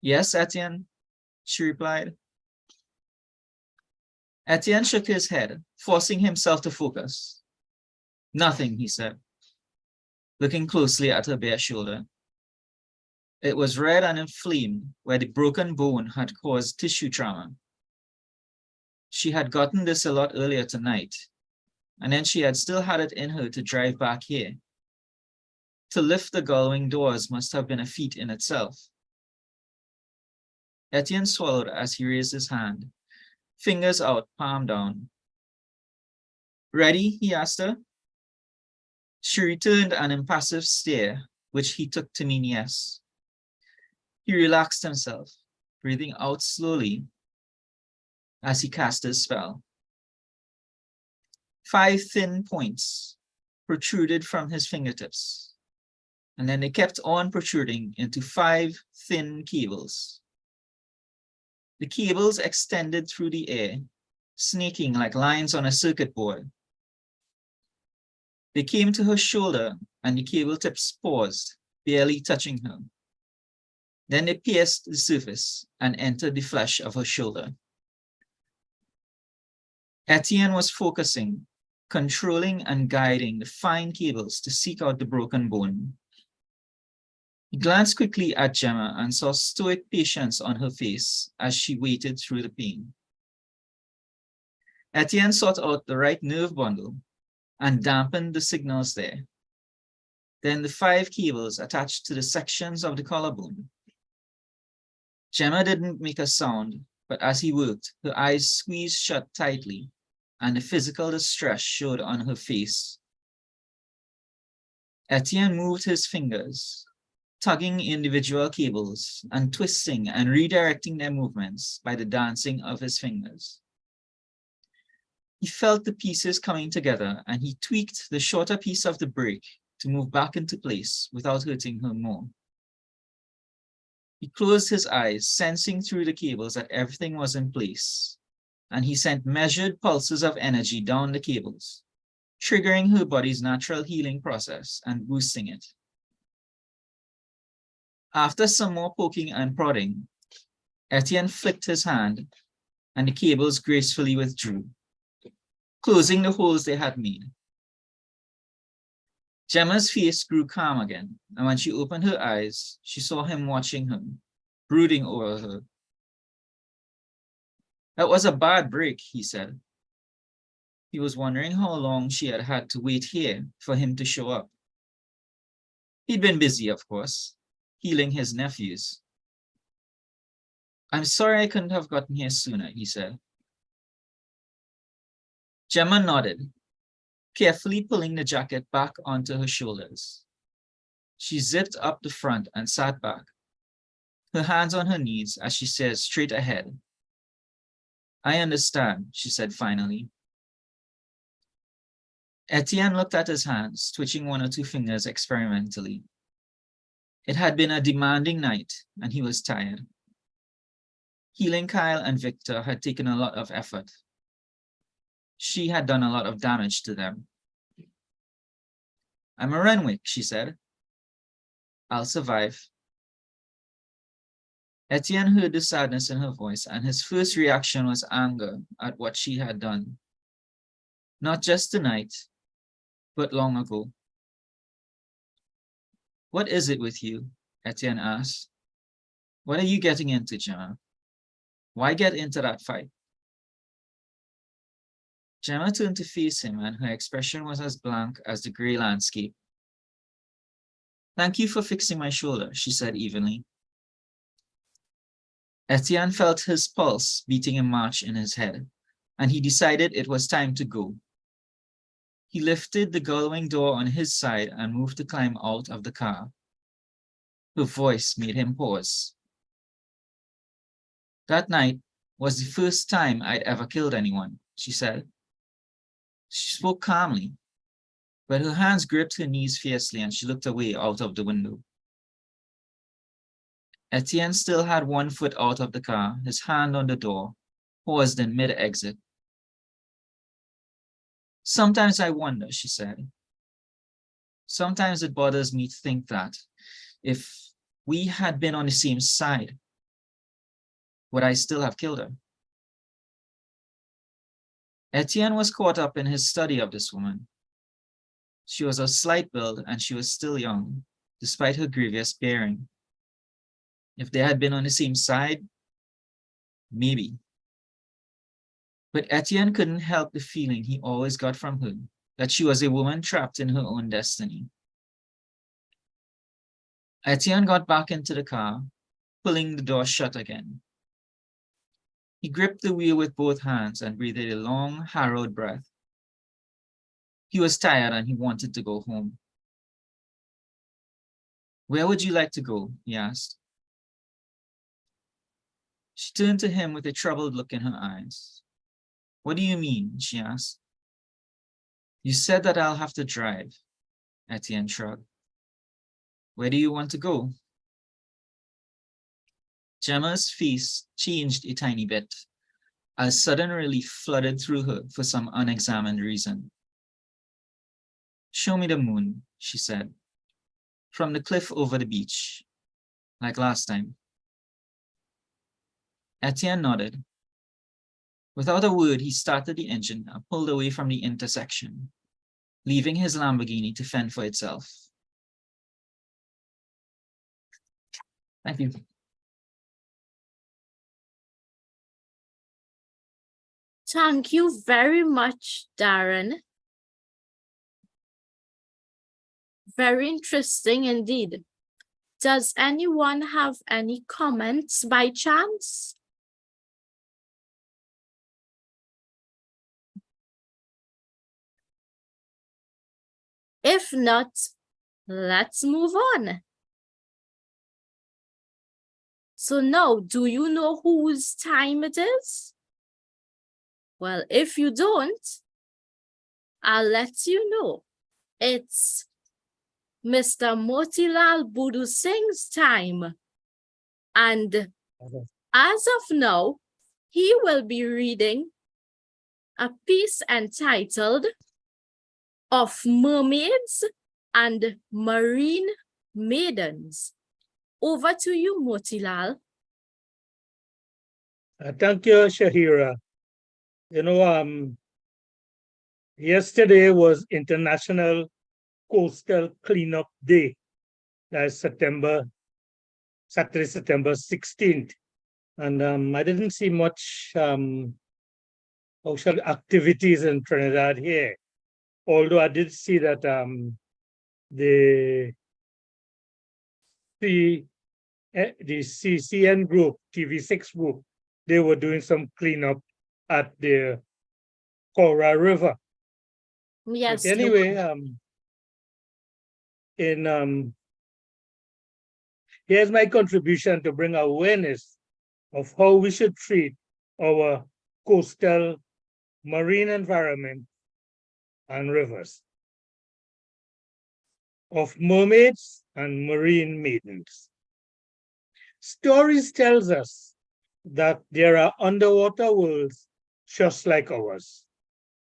"Yes, Etienne," she replied. Etienne shook his head, forcing himself to focus. "Nothing," he said, looking closely at her bare shoulder. It was red and inflamed where the broken bone had caused tissue trauma. She had gotten this a lot earlier tonight, and then she had still had it in her to drive back here. To lift the gullwing doors must have been a feat in itself. Etienne swallowed as he raised his hand, fingers out, palm down. "Ready?" he asked her. She returned an impassive stare, which he took to mean yes. He relaxed himself, breathing out slowly as he cast his spell. 5 thin points protruded from his fingertips, and then they kept on protruding into 5 thin cables. The cables extended through the air, snaking like lines on a circuit board. They came to her shoulder, and the cable tips paused, barely touching her. Then they pierced the surface and entered the flesh of her shoulder. Etienne was focusing, controlling and guiding the fine cables to seek out the broken bone. He glanced quickly at Gemma and saw stoic patience on her face as she waited through the pain. Etienne sought out the right nerve bundle and dampened the signals there. Then the 5 cables attached to the sections of the collarbone. Gemma didn't make a sound, but as he worked, her eyes squeezed shut tightly, and the physical distress showed on her face. Etienne moved his fingers, tugging individual cables and twisting and redirecting their movements by the dancing of his fingers. He felt the pieces coming together, and he tweaked the shorter piece of the brake to move back into place without hurting her more. He closed his eyes, sensing through the cables that everything was in place, and he sent measured pulses of energy down the cables, triggering her body's natural healing process and boosting it. After some more poking and prodding, Etienne flicked his hand, and the cables gracefully withdrew, closing the holes they had made. Gemma's face grew calm again, and when she opened her eyes, she saw him watching her, brooding over her. That was a bad break, he said. He was wondering how long she had had to wait here for him to show up. He'd been busy, of course, healing his nephews. I'm sorry I couldn't have gotten here sooner, he said. Gemma nodded, carefully pulling the jacket back onto her shoulders. She zipped up the front and sat back, her hands on her knees as she stared straight ahead. I understand, she said finally. Etienne looked at his hands, twitching one or two fingers experimentally. It had been a demanding night, and he was tired. Healing Kyle and Victor had taken a lot of effort. She had done a lot of damage to them. I'm a Renwick, she said. I'll survive. Etienne heard the sadness in her voice, and his first reaction was anger at what she had done. Not just tonight, but long ago. What is it with you? Etienne asked. What are you getting into, Gemma? Why get into that fight? Gemma turned to face him, and her expression was as blank as the gray landscape. Thank you for fixing my shoulder, she said evenly. Etienne felt his pulse beating a march in his head, and he decided it was time to go. He lifted the gullwing door on his side and moved to climb out of the car. Her voice made him pause. That night was the first time I'd ever killed anyone, she said. She spoke calmly, but her hands gripped her knees fiercely and she looked away out of the window. Etienne still had one foot out of the car, his hand on the door, paused in mid-exit. Sometimes I wonder, she said. Sometimes it bothers me to think that if we had been on the same side, would I still have killed her? Etienne was caught up in his study of this woman. She was of slight build and she was still young, despite her grievous bearing. If they had been on the same side, maybe. But Etienne couldn't help the feeling he always got from her, that she was a woman trapped in her own destiny. Etienne got back into the car, pulling the door shut again. He gripped the wheel with both hands and breathed a long, harrowed breath. He was tired and he wanted to go home. Where would you like to go? He asked. She turned to him with a troubled look in her eyes. What do you mean? She asked. You said that I'll have to drive, Etienne shrugged. Where do you want to go? Gemma's face changed a tiny bit, as sudden relief flooded through her for some unexamined reason. Show me the moon, she said, from the cliff over the beach, like last time. Etienne nodded. Without a word, he started the engine and pulled away from the intersection, leaving his Lamborghini to fend for itself. Thank you. Thank you very much, Darren. Very interesting indeed. Does anyone have any comments by chance? If not, let's move on. So now, do you know whose time it is? Well, if you don't, I'll let you know. It's Mr. Motilal Budu Singh's time. And as of now, he will be reading a piece entitled Of Mermaids and Marine Maidens. Over to you, Motilal. Thank you, Shahira. You know, yesterday was International Coastal Cleanup Day. That's Saturday, September 16th. And I didn't see much social activities in Trinidad here. Although I did see that the the CCN group, TV6 group, they were doing some cleanup at the Cora River. Yes. But anyway, here's my contribution to bring awareness of how we should treat our coastal marine environment and rivers, of mermaids and marine maidens. Stories tells us that there are underwater worlds just like ours,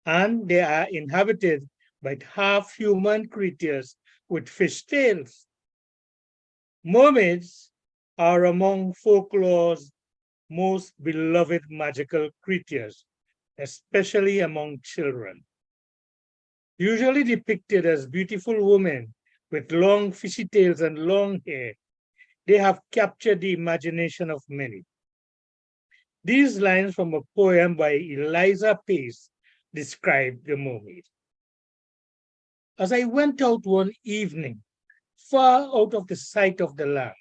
and they are inhabited by half-human creatures with fish tails. Mermaids are among folklore's most beloved magical creatures, especially among children. Usually depicted as beautiful women with long fishy tails and long hair, they have captured the imagination of many. These lines from a poem by Eliza Pace describe the mermaid. As I went out one evening, far out of the sight of the land,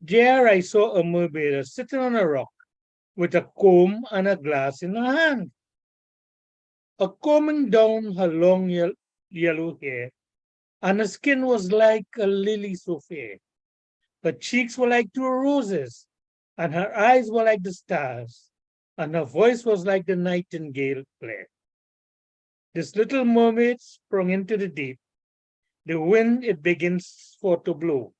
there I saw a mermaid sitting on a rock with a comb and a glass in her hand. A combing down her long yellow hair, and her skin was like a lily so fair. Her cheeks were like two roses, and her eyes were like the stars, and her voice was like the nightingale play. This little mermaid sprung into the deep. The wind it begins for to blow.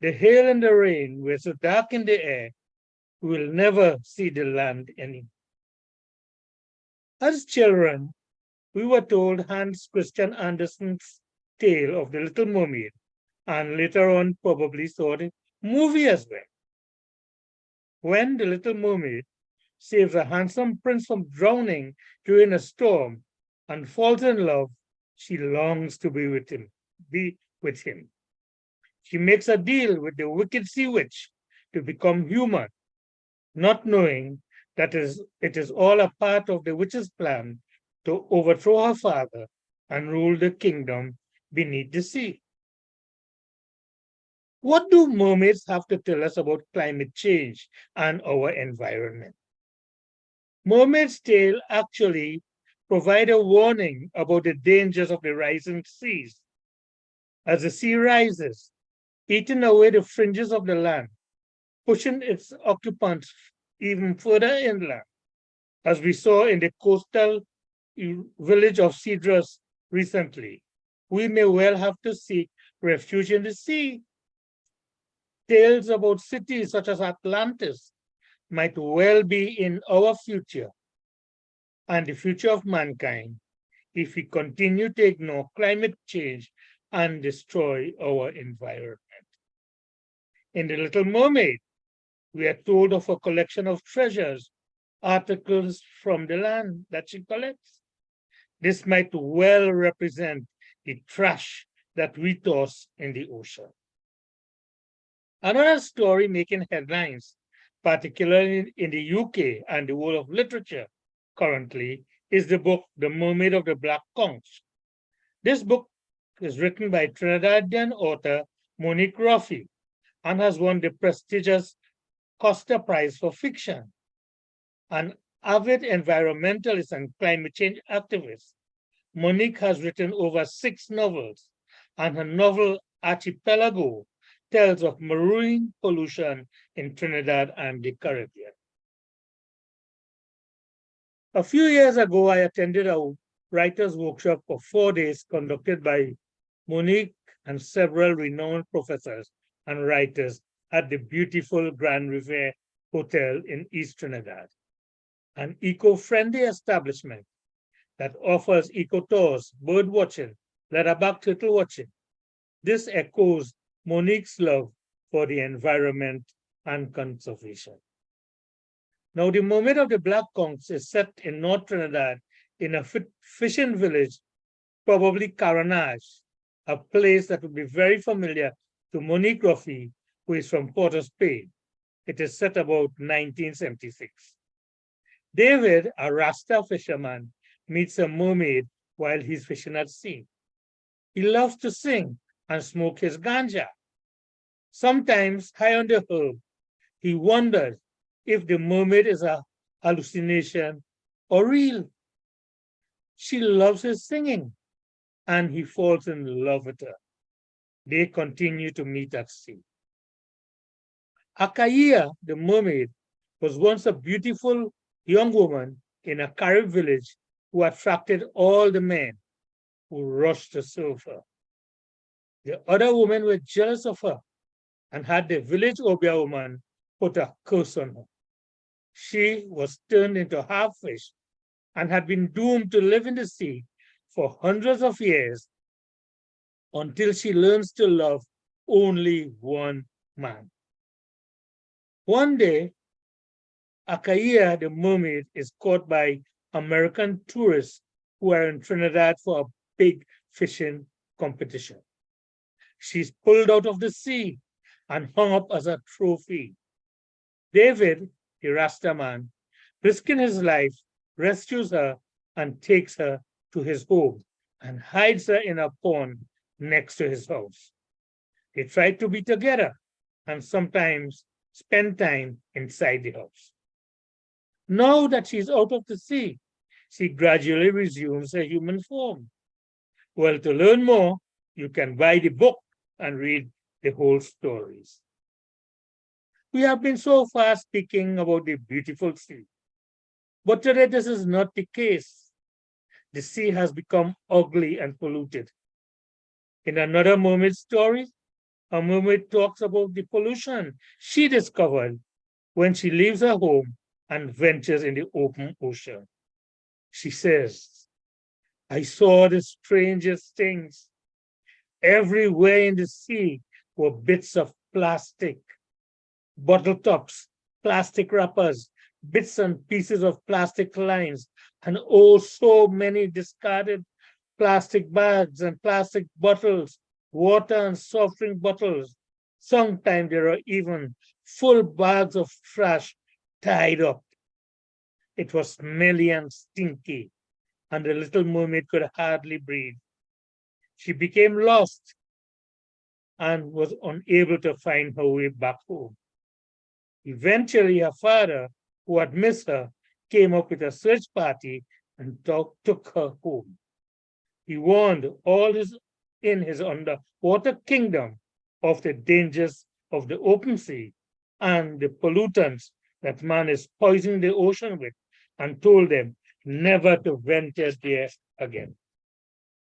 The hail and the rain were so dark in the air, we will never see the land any. As children, we were told Hans Christian Andersen's tale of the Little Mermaid, and later on probably saw the movie as well. When the Little Mermaid saves a handsome prince from drowning during a storm and falls in love, she longs to be with him. She makes a deal with the wicked sea witch to become human, not knowing that it is all a part of the witch's plan to overthrow her father and rule the kingdom beneath the sea. What do mermaids have to tell us about climate change and our environment? Mermaid's Tale actually provide a warning about the dangers of the rising seas. As the sea rises, eating away the fringes of the land, pushing its occupants even further inland, as we saw in the coastal village of Cedros recently. We may well have to seek refuge in the sea. Tales about cities such as Atlantis might well be in our future and the future of mankind if we continue to ignore climate change and destroy our environment. In The Little Mermaid, we are told of a collection of treasures, articles from the land that she collects. This might well represent the trash that we toss in the ocean. Another story making headlines, particularly in the UK and the world of literature currently, is the book The Mermaid of the Black Conch. This book is written by Trinidadian author Monique Ruffy and has won the prestigious Costa Prize for Fiction. An avid environmentalist and climate change activist, Monique has written over 6 novels, and her novel Archipelago tells of marine pollution in Trinidad and the Caribbean. A few years ago, I attended a writer's workshop for 4 days conducted by Monique and several renowned professors and writers at the beautiful Grand Riviere Hotel in East Trinidad, an eco-friendly establishment that offers eco-tours, bird watching, leatherback turtle watching. This echoes Monique's love for the environment and conservation. Now, The Mermaid of the Black Conch is set in North Trinidad in a fishing village, probably Caranage, a place that would be very familiar to Monique Ruffy, who is from Port of Spain. It is set about 1976. David, a Rasta fisherman, meets a mermaid while he's fishing at sea. He loves to sing and smoke his ganja. Sometimes, high on the herb, he wonders if the mermaid is a hallucination or real. She loves his singing, and he falls in love with her. They continue to meet at sea. Akaya, the mermaid, was once a beautiful young woman in a Carib village who attracted all the men who rushed to serve her. The other women were jealous of her and had the village Obia woman put a curse on her. She was turned into half fish and had been doomed to live in the sea for hundreds of years until she learns to love only one man. One day, Akaya, the mermaid, is caught by American tourists who are in Trinidad for a big fishing competition. She's pulled out of the sea and hung up as a trophy. David, the Rasta man, risking his life, rescues her and takes her to his home and hides her in a pond next to his house. They try to be together and sometimes spend time inside the house. Now that she's out of the sea, she gradually resumes her human form. Well, to learn more, you can buy the book and read the whole stories. We have been so far speaking about the beautiful sea, but today this is not the case. The sea has become ugly and polluted. In another mermaid story, a mermaid talks about the pollution she discovered when she leaves her home and ventures in the open ocean. She says, I saw the strangest things. Everywhere in the sea were bits of plastic, bottle tops, plastic wrappers, bits and pieces of plastic lines, and oh, so many discarded plastic bags and plastic bottles, water and soft drink bottles. Sometimes there are even full bags of trash tied up. It was smelly and stinky, and the little mermaid could hardly breathe. She became lost and was unable to find her way back home. Eventually, her father, who had missed her, came up with a search party and took her home. He warned all in his underwater kingdom of the dangers of the open sea and the pollutants that man is poisoning the ocean with, and told them never to venture there again.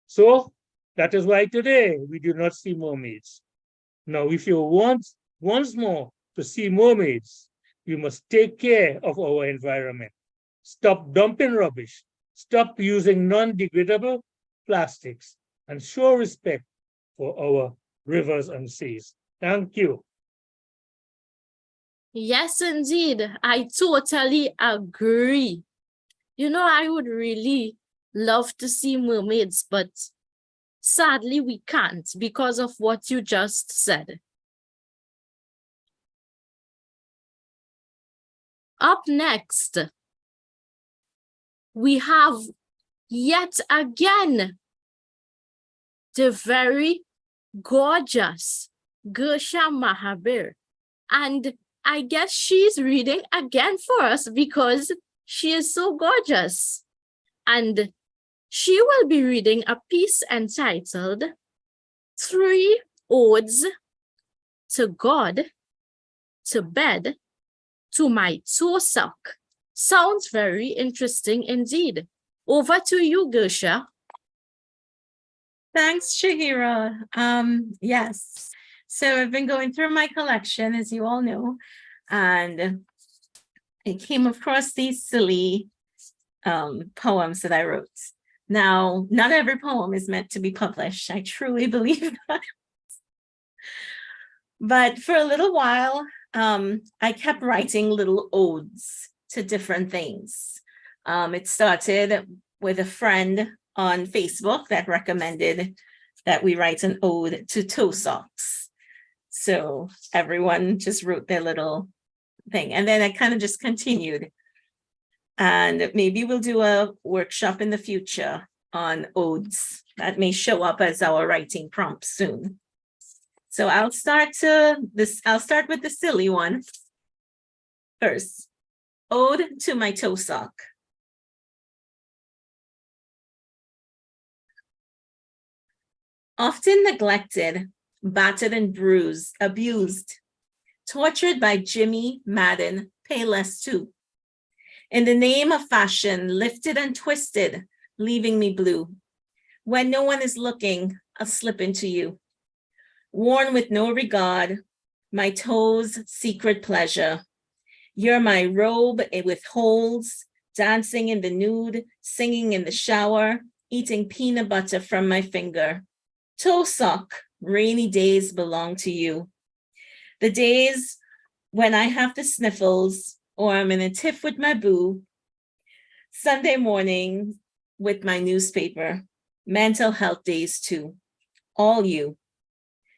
So that is why today we do not see mermaids. Now, if you want once more to see mermaids, we must take care of our environment. Stop dumping rubbish, stop using non-degradable plastics, and show respect for our rivers and seas. Thank you. Yes, indeed. I totally agree. You know, I would really love to see mermaids, but sadly we can't because of what you just said. Up next, we have yet again the very gorgeous Gersha Mahabir. And I guess she's reading again for us because she is so gorgeous. And she will be reading a piece entitled 3 Odes to God, to Bed, to My Toe Sock. Sounds very interesting indeed. Over to you, Gersha. Thanks, Shahira. Yes. So I've been going through my collection, as you all know, and I came across these silly poems that I wrote. Now, not every poem is meant to be published. I truly believe that. But for a little while, I kept writing little odes to different things. It started with a friend on Facebook that recommended that we write an ode to toe socks. So everyone just wrote their little thing. And then I kind of just continued. And maybe we'll do a workshop in the future on odes that may show up as our writing prompt soon. So I'll start with the silly one first. Ode to my toe sock. Often neglected, battered and bruised, abused, tortured by Jimmy, Madden, Payless too. In the name of fashion, lifted and twisted, leaving me blue. When no one is looking, I'll slip into you. Worn with no regard, my toes' secret pleasure. You're my robe with holes, dancing in the nude, singing in the shower, eating peanut butter from my finger. Toe sock, rainy days belong to you. The days when I have the sniffles or I'm in a tiff with my boo. Sunday morning with my newspaper. Mental health days too. All you.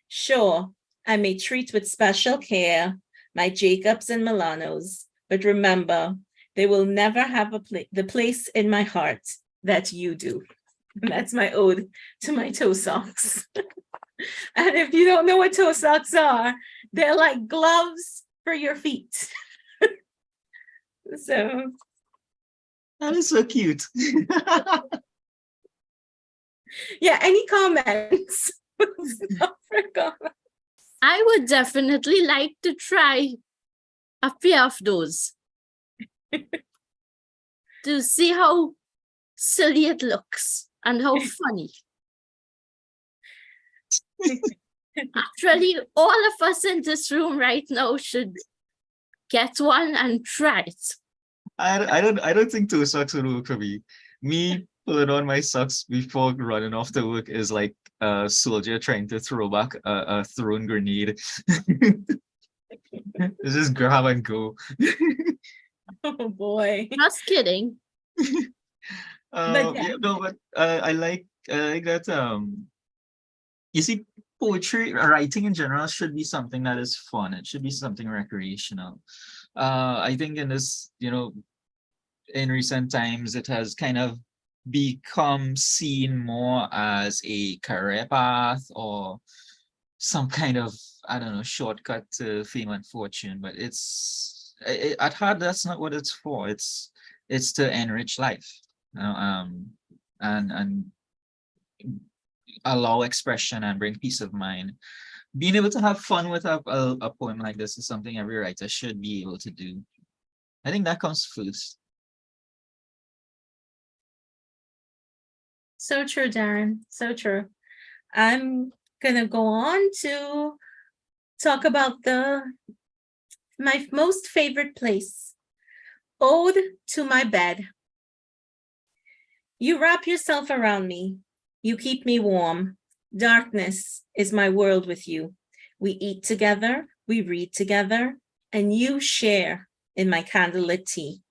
Sure, I may treat with special care my Jacobs and Milanos, but remember, they will never have the place in my heart that you do. That's my ode to my toe socks. And if you don't know what toe socks are, they're like gloves for your feet. So That is so cute. yeah, any comments? I would definitely like to try a pair of those to see how silly it looks and how funny. Actually, all of us in this room right now should get one and try it. I don't think two socks would work for me. Me pulling on my socks before running off to work is like a soldier trying to throw back a thrown grenade. It's just grab and go. Oh boy. Just kidding. But Yeah, no, but I like that. You see, poetry writing in general should be something that is fun. It should be something recreational. I think in this, in recent times, it has kind of become seen more as a career path or some kind of, I don't know, shortcut to fame and fortune. But at heart, that's not what it's for. It's to enrich life, and allow expression and bring peace of mind. Being able to have fun with a poem like this is something every writer should be able to do. I think that comes first. so true, Darren. So true. I'm gonna go on to talk about my most favorite place. Ode to my bed. You wrap yourself around me. You keep me warm. Darkness is my world with you. We eat together, we read together, and you share in my candlelit tea.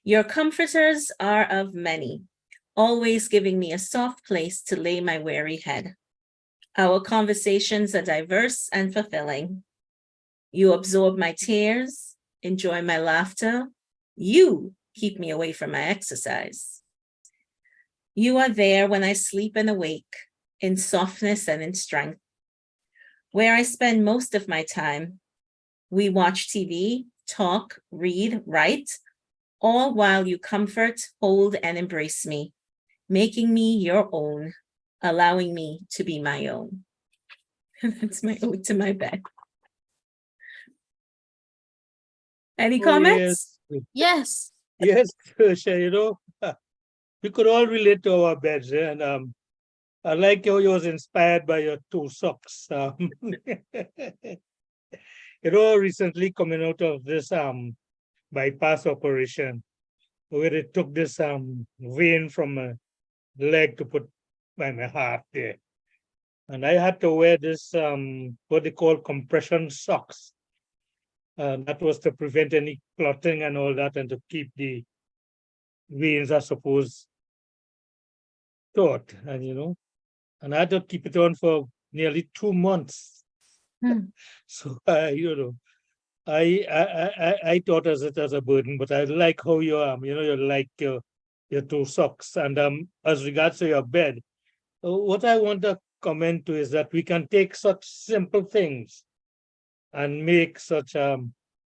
Your comforters are of many, always giving me a soft place to lay my weary head. Our conversations are diverse and fulfilling. You absorb my tears, enjoy my laughter. You keep me away from my exercise. You are there when I sleep and awake, in softness and in strength. Where I spend most of my time, we watch TV, talk, read, write, all while you comfort, hold, and embrace me, making me your own, allowing me to be my own. That's my ode to my bed. Any comments? Yes. Yes, Tricia, we could all relate to our beds, and I like how you was inspired by your two socks. Recently coming out of this bypass operation, where they took this vein from my leg to put by my heart there. And I had to wear this what they call compression socks. That was to prevent any clotting and all that, and to keep the veins, I suppose, taut. And I had to keep it on for nearly 2 months. Hmm. So I thought as it as a burden, but I like how you you like your two socks. And as regards to your bed, what I want to comment to is that we can take such simple things and make such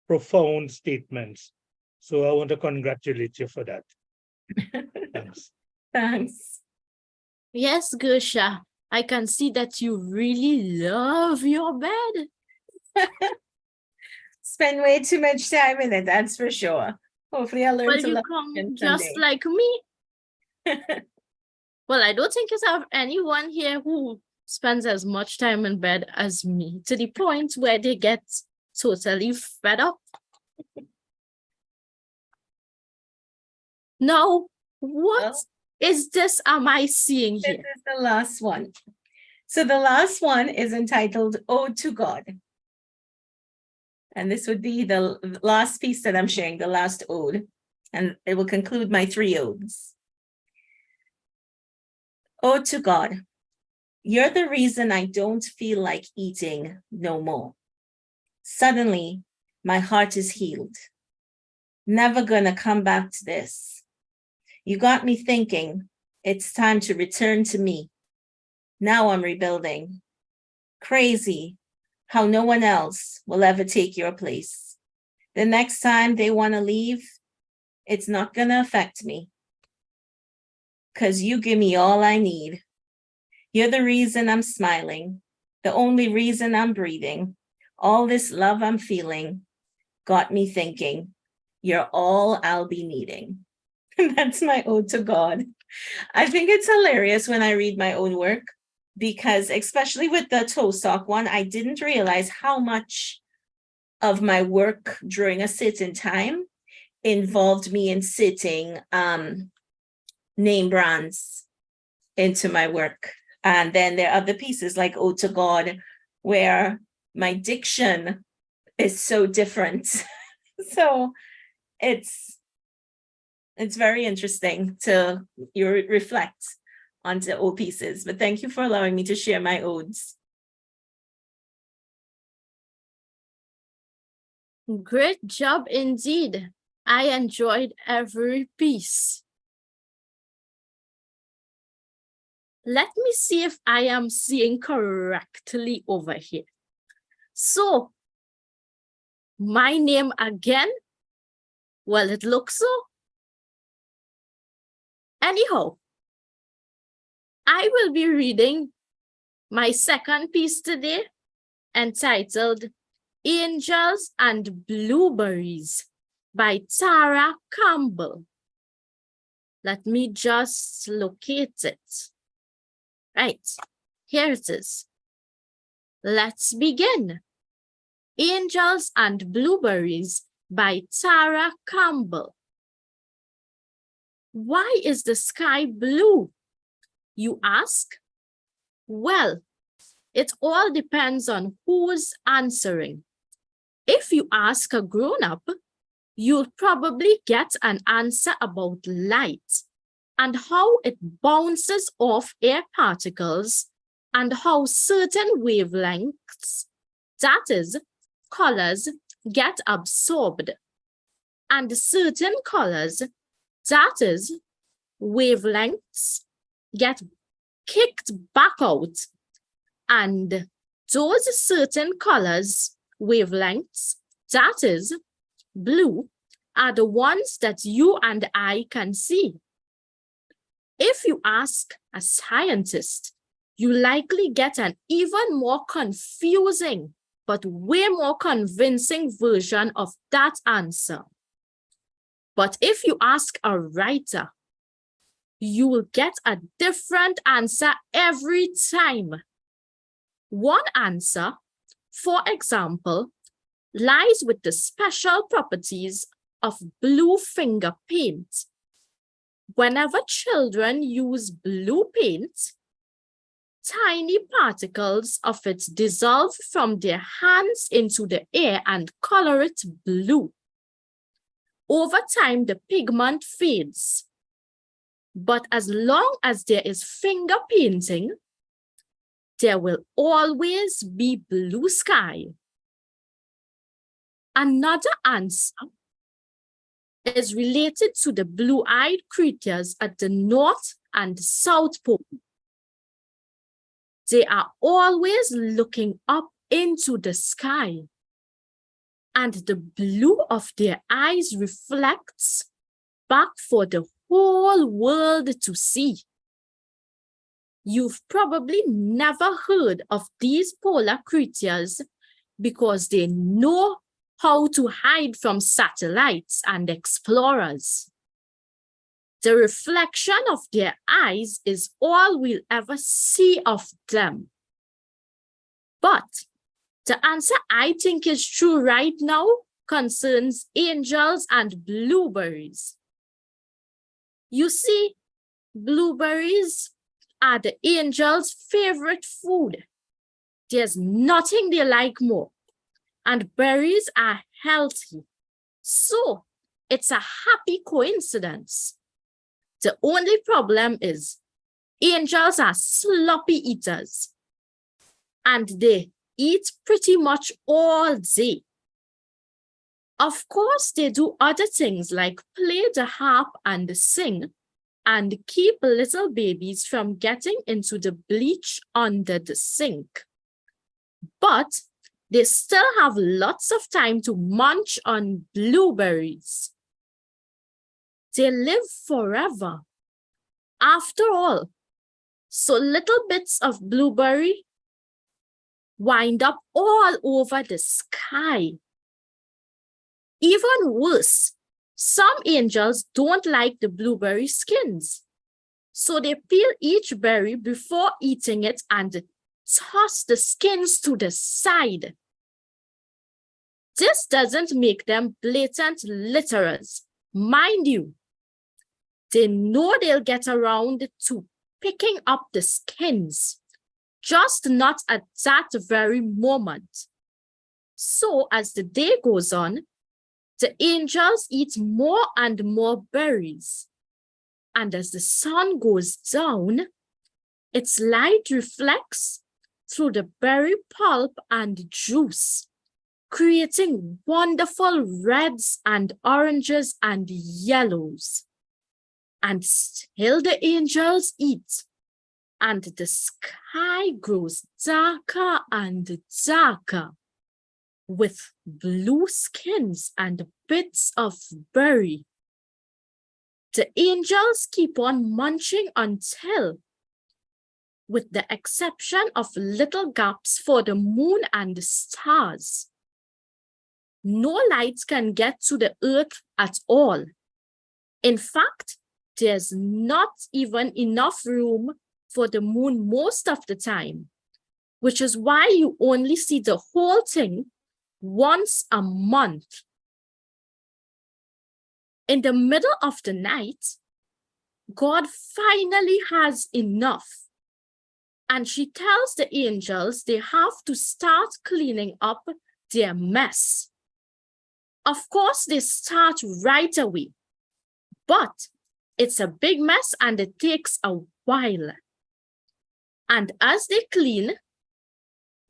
profound statements. So I want to congratulate you for that. Thanks. Thanks. Yes, Gersha, I can see that you really love your bed. Spend way too much time in it, that's for sure. Hopefully I'll learn Well, to you love come it just someday. like me. Well, I don't think you have anyone here who spends as much time in bed as me, to the point where they get totally fed up. Now, what is this am I seeing This here? is the last one. So the last one is entitled Ode to God. And this would be the last piece that I'm sharing, the last ode. And it will conclude my 3 odes. Ode to God. You're the reason I don't feel like eating no more. Suddenly, my heart is healed. Never gonna come back to this. You got me thinking, it's time to return to me. Now I'm rebuilding. Crazy how no one else will ever take your place. The next time they want to leave, it's not going to affect me. Because you give me all I need. You're the reason I'm smiling, the only reason I'm breathing. All this love I'm feeling got me thinking, you're all I'll be needing. That's my ode to God. I think it's hilarious when I read my own work, because especially with the toe sock one, I didn't realize how much of my work during a sit-in time involved me inserting name brands into my work. And then there are other pieces like Ode to God, where my diction is so different. So it's very interesting to reflect on the old pieces. But thank you for allowing me to share my odes. Great job indeed. I enjoyed every piece. Let me see if I am seeing correctly over here. So, my name again? Well, it looks so. Anyhow, I will be reading my second piece today, entitled Angels and Blueberries by Tara Campbell. Let me just locate it. Right, here it is. Let's begin. Angels and Blueberries by Tara Campbell. Why is the sky blue, you ask? Well, it all depends on who's answering. If you ask a grown-up, you'll probably get an answer about light and how it bounces off air particles and how certain wavelengths, that is, colors, get absorbed, and certain colors, that is, wavelengths, get kicked back out, and those certain colors, wavelengths, that is, blue, are the ones that you and I can see. If you ask a scientist, you likely get an even more confusing but way more convincing version of that answer. But if you ask a writer, you will get a different answer every time. One answer, for example, lies with the special properties of blue finger paint. Whenever children use blue paint, tiny particles of it dissolve from their hands into the air and color it blue. Over time, the pigment fades. But as long as there is finger painting, there will always be blue sky. Another answer is related to the blue-eyed creatures at the North and South Pole. They are always looking up into the sky, and the blue of their eyes reflects back for the whole world to see. You've probably never heard of these polar creatures because they know how to hide from satellites and explorers. The reflection of their eyes is all we'll ever see of them. But the answer I think is true right now concerns angels and blueberries. You see, blueberries are the angels' favorite food. There's nothing they like more. And berries are healthy. So it's a happy coincidence. The only problem is angels are sloppy eaters. And they eat pretty much all day. Of course, they do other things like play the harp and sing and keep little babies from getting into the bleach under the sink. But they still have lots of time to munch on blueberries. They live forever. After all, so little bits of blueberry wind up all over the sky. Even worse, some angels don't like the blueberry skins. So they peel each berry before eating it and toss the skins to the side. This doesn't make them blatant litterers. Mind you, they know they'll get around to picking up the skins, just not at that very moment. So as the day goes on, the angels eat more and more berries. And as the sun goes down, its light reflects through the berry pulp and juice, creating wonderful reds and oranges and yellows. And still the angels eat, and the sky grows darker and darker, with blue skins and bits of berry. The angels keep on munching until, with the exception of little gaps for the moon and the stars, no light can get to the earth at all. In fact, there's not even enough room for the moon most of the time, which is why you only see the whole thing once a month. In the middle of the night, God finally has enough, and she tells the angels they have to start cleaning up their mess. Of course, they start right away, but it's a big mess and it takes a while. And as they clean,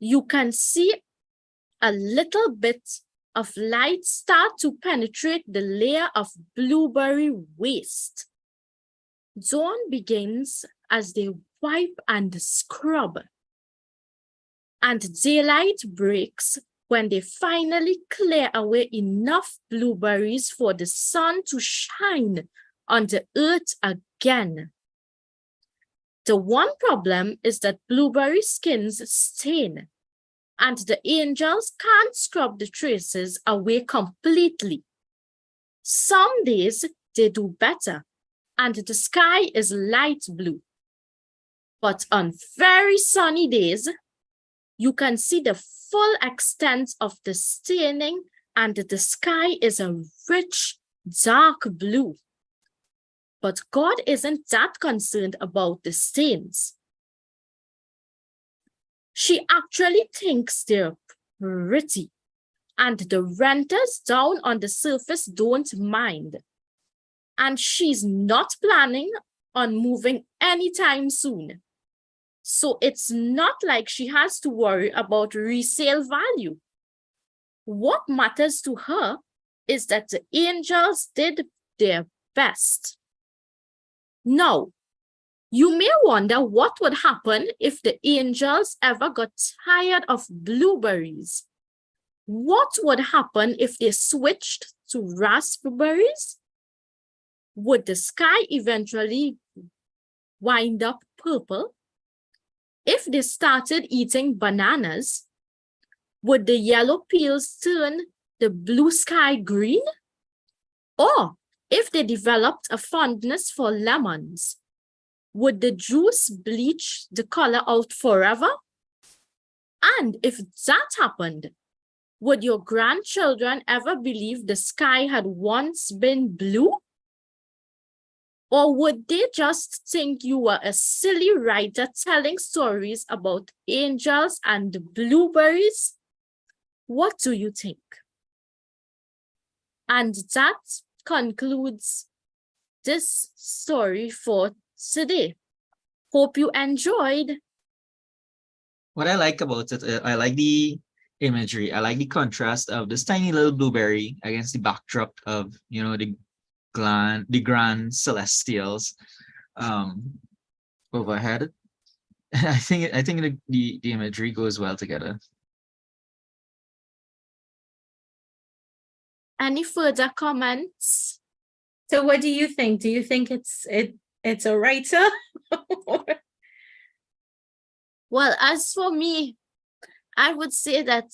you can see a little bit of light start to penetrate the layer of blueberry waste. Dawn begins as they wipe and scrub. And daylight breaks when they finally clear away enough blueberries for the sun to shine on the earth again. The one problem is that blueberry skins stain, and the angels can't scrub the traces away completely. Some days they do better, and the sky is light blue. But on very sunny days, you can see the full extent of the staining, and the sky is a rich, dark blue. But God isn't that concerned about the stains. She actually thinks they're pretty, and the renters down on the surface don't mind. And she's not planning on moving anytime soon. So it's not like she has to worry about resale value. What matters to her is that the angels did their best. Now, you may wonder what would happen if the angels ever got tired of blueberries. What would happen if they switched to raspberries? Would the sky eventually wind up purple? If they started eating bananas, would the yellow peels turn the blue sky green? Or if they developed a fondness for lemons, would the juice bleach the color out forever? And if that happened, would your grandchildren ever believe the sky had once been blue? Or would they just think you were a silly writer telling stories about angels and blueberries? What do you think? And that concludes this story for today. Hope you enjoyed. What I like about it, I like the imagery. I like the contrast of this tiny little blueberry against the backdrop of, you know, the grand celestials overhead. I think the imagery goes well together. Any further comments? So what do you think? Do you think it's a writer? Well, as for me, I would say that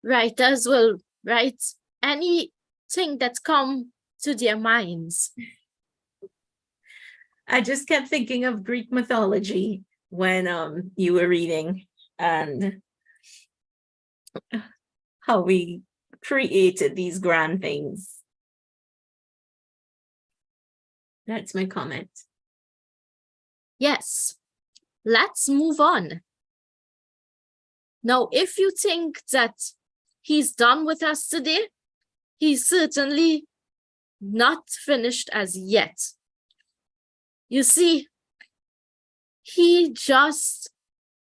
writers will write anything that comes to their minds. I just kept thinking of Greek mythology when you were reading, and how we created these grand things. That's my comment. Yes, let's move on. Now, if you think that he's done with us today, he's certainly not finished as yet. You see, he just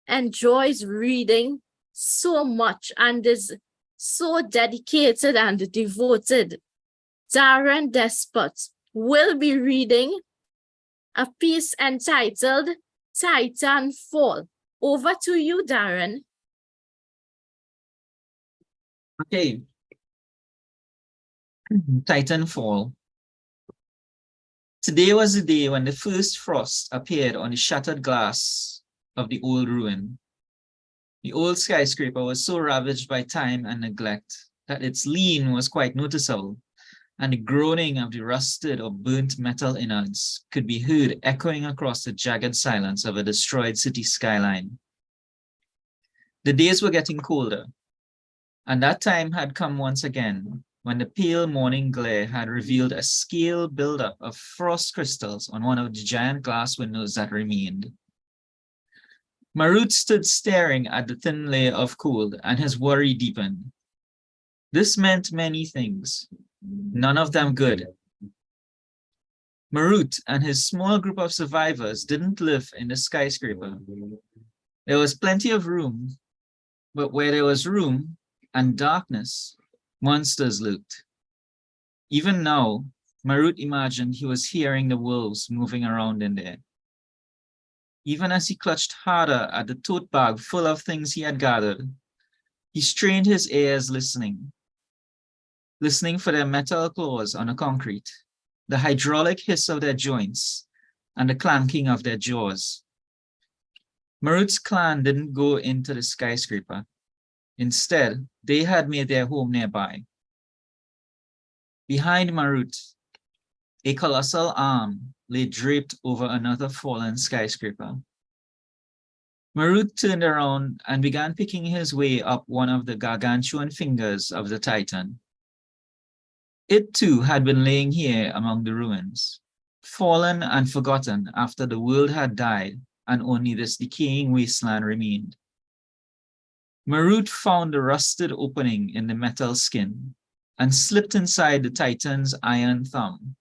enjoys reading so much and is so dedicated and devoted. Darren Despot will be reading a piece entitled Titanfall. Over to you, Darren. Okay. Titanfall. Today was the day when the first frost appeared on the shattered glass of the old ruin. The old skyscraper was so ravaged by time and neglect that its lean was quite noticeable, and the groaning of the rusted or burnt metal innards could be heard echoing across the jagged silence of a destroyed city skyline. The days were getting colder, and that time had come once again, when the pale morning glare had revealed a scale buildup of frost crystals on one of the giant glass windows that remained. Marut stood staring at the thin layer of cold, and his worry deepened. This meant many things, none of them good. Marut and his small group of survivors didn't live in the skyscraper. There was plenty of room, but where there was room and darkness, monsters lurked. Even now, Marut imagined he was hearing the wolves moving around in there. Even as he clutched harder at the tote bag full of things he had gathered, he strained his ears listening for their metal claws on the concrete, the hydraulic hiss of their joints, and the clanking of their jaws. Marut's clan didn't go into the skyscraper. Instead, they had made their home nearby. Behind Marut, a colossal arm lay draped over another fallen skyscraper. Marut turned around and began picking his way up one of the gargantuan fingers of the Titan. It too had been laying here among the ruins, fallen and forgotten after the world had died and only this decaying wasteland remained. Marut found the rusted opening in the metal skin and slipped inside the Titan's iron thumb.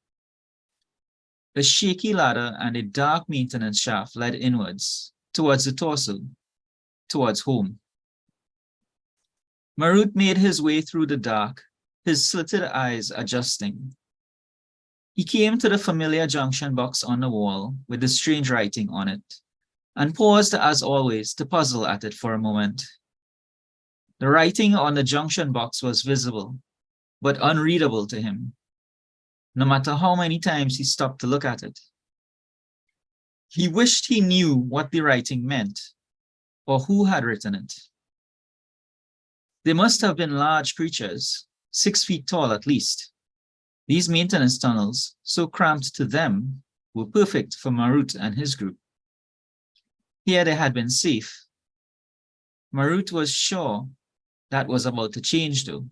A shaky ladder and a dark maintenance shaft led inwards, towards the torso, towards home. Marut made his way through the dark, his slitted eyes adjusting. He came to the familiar junction box on the wall with the strange writing on it, and paused as always to puzzle at it for a moment. The writing on the junction box was visible, but unreadable to him, no matter how many times he stopped to look at it. He wished he knew what the writing meant, or who had written it. They must have been large creatures, 6 feet tall at least. These maintenance tunnels, so cramped to them, were perfect for Marut and his group. Here they had been safe. Marut was sure that was about to change though.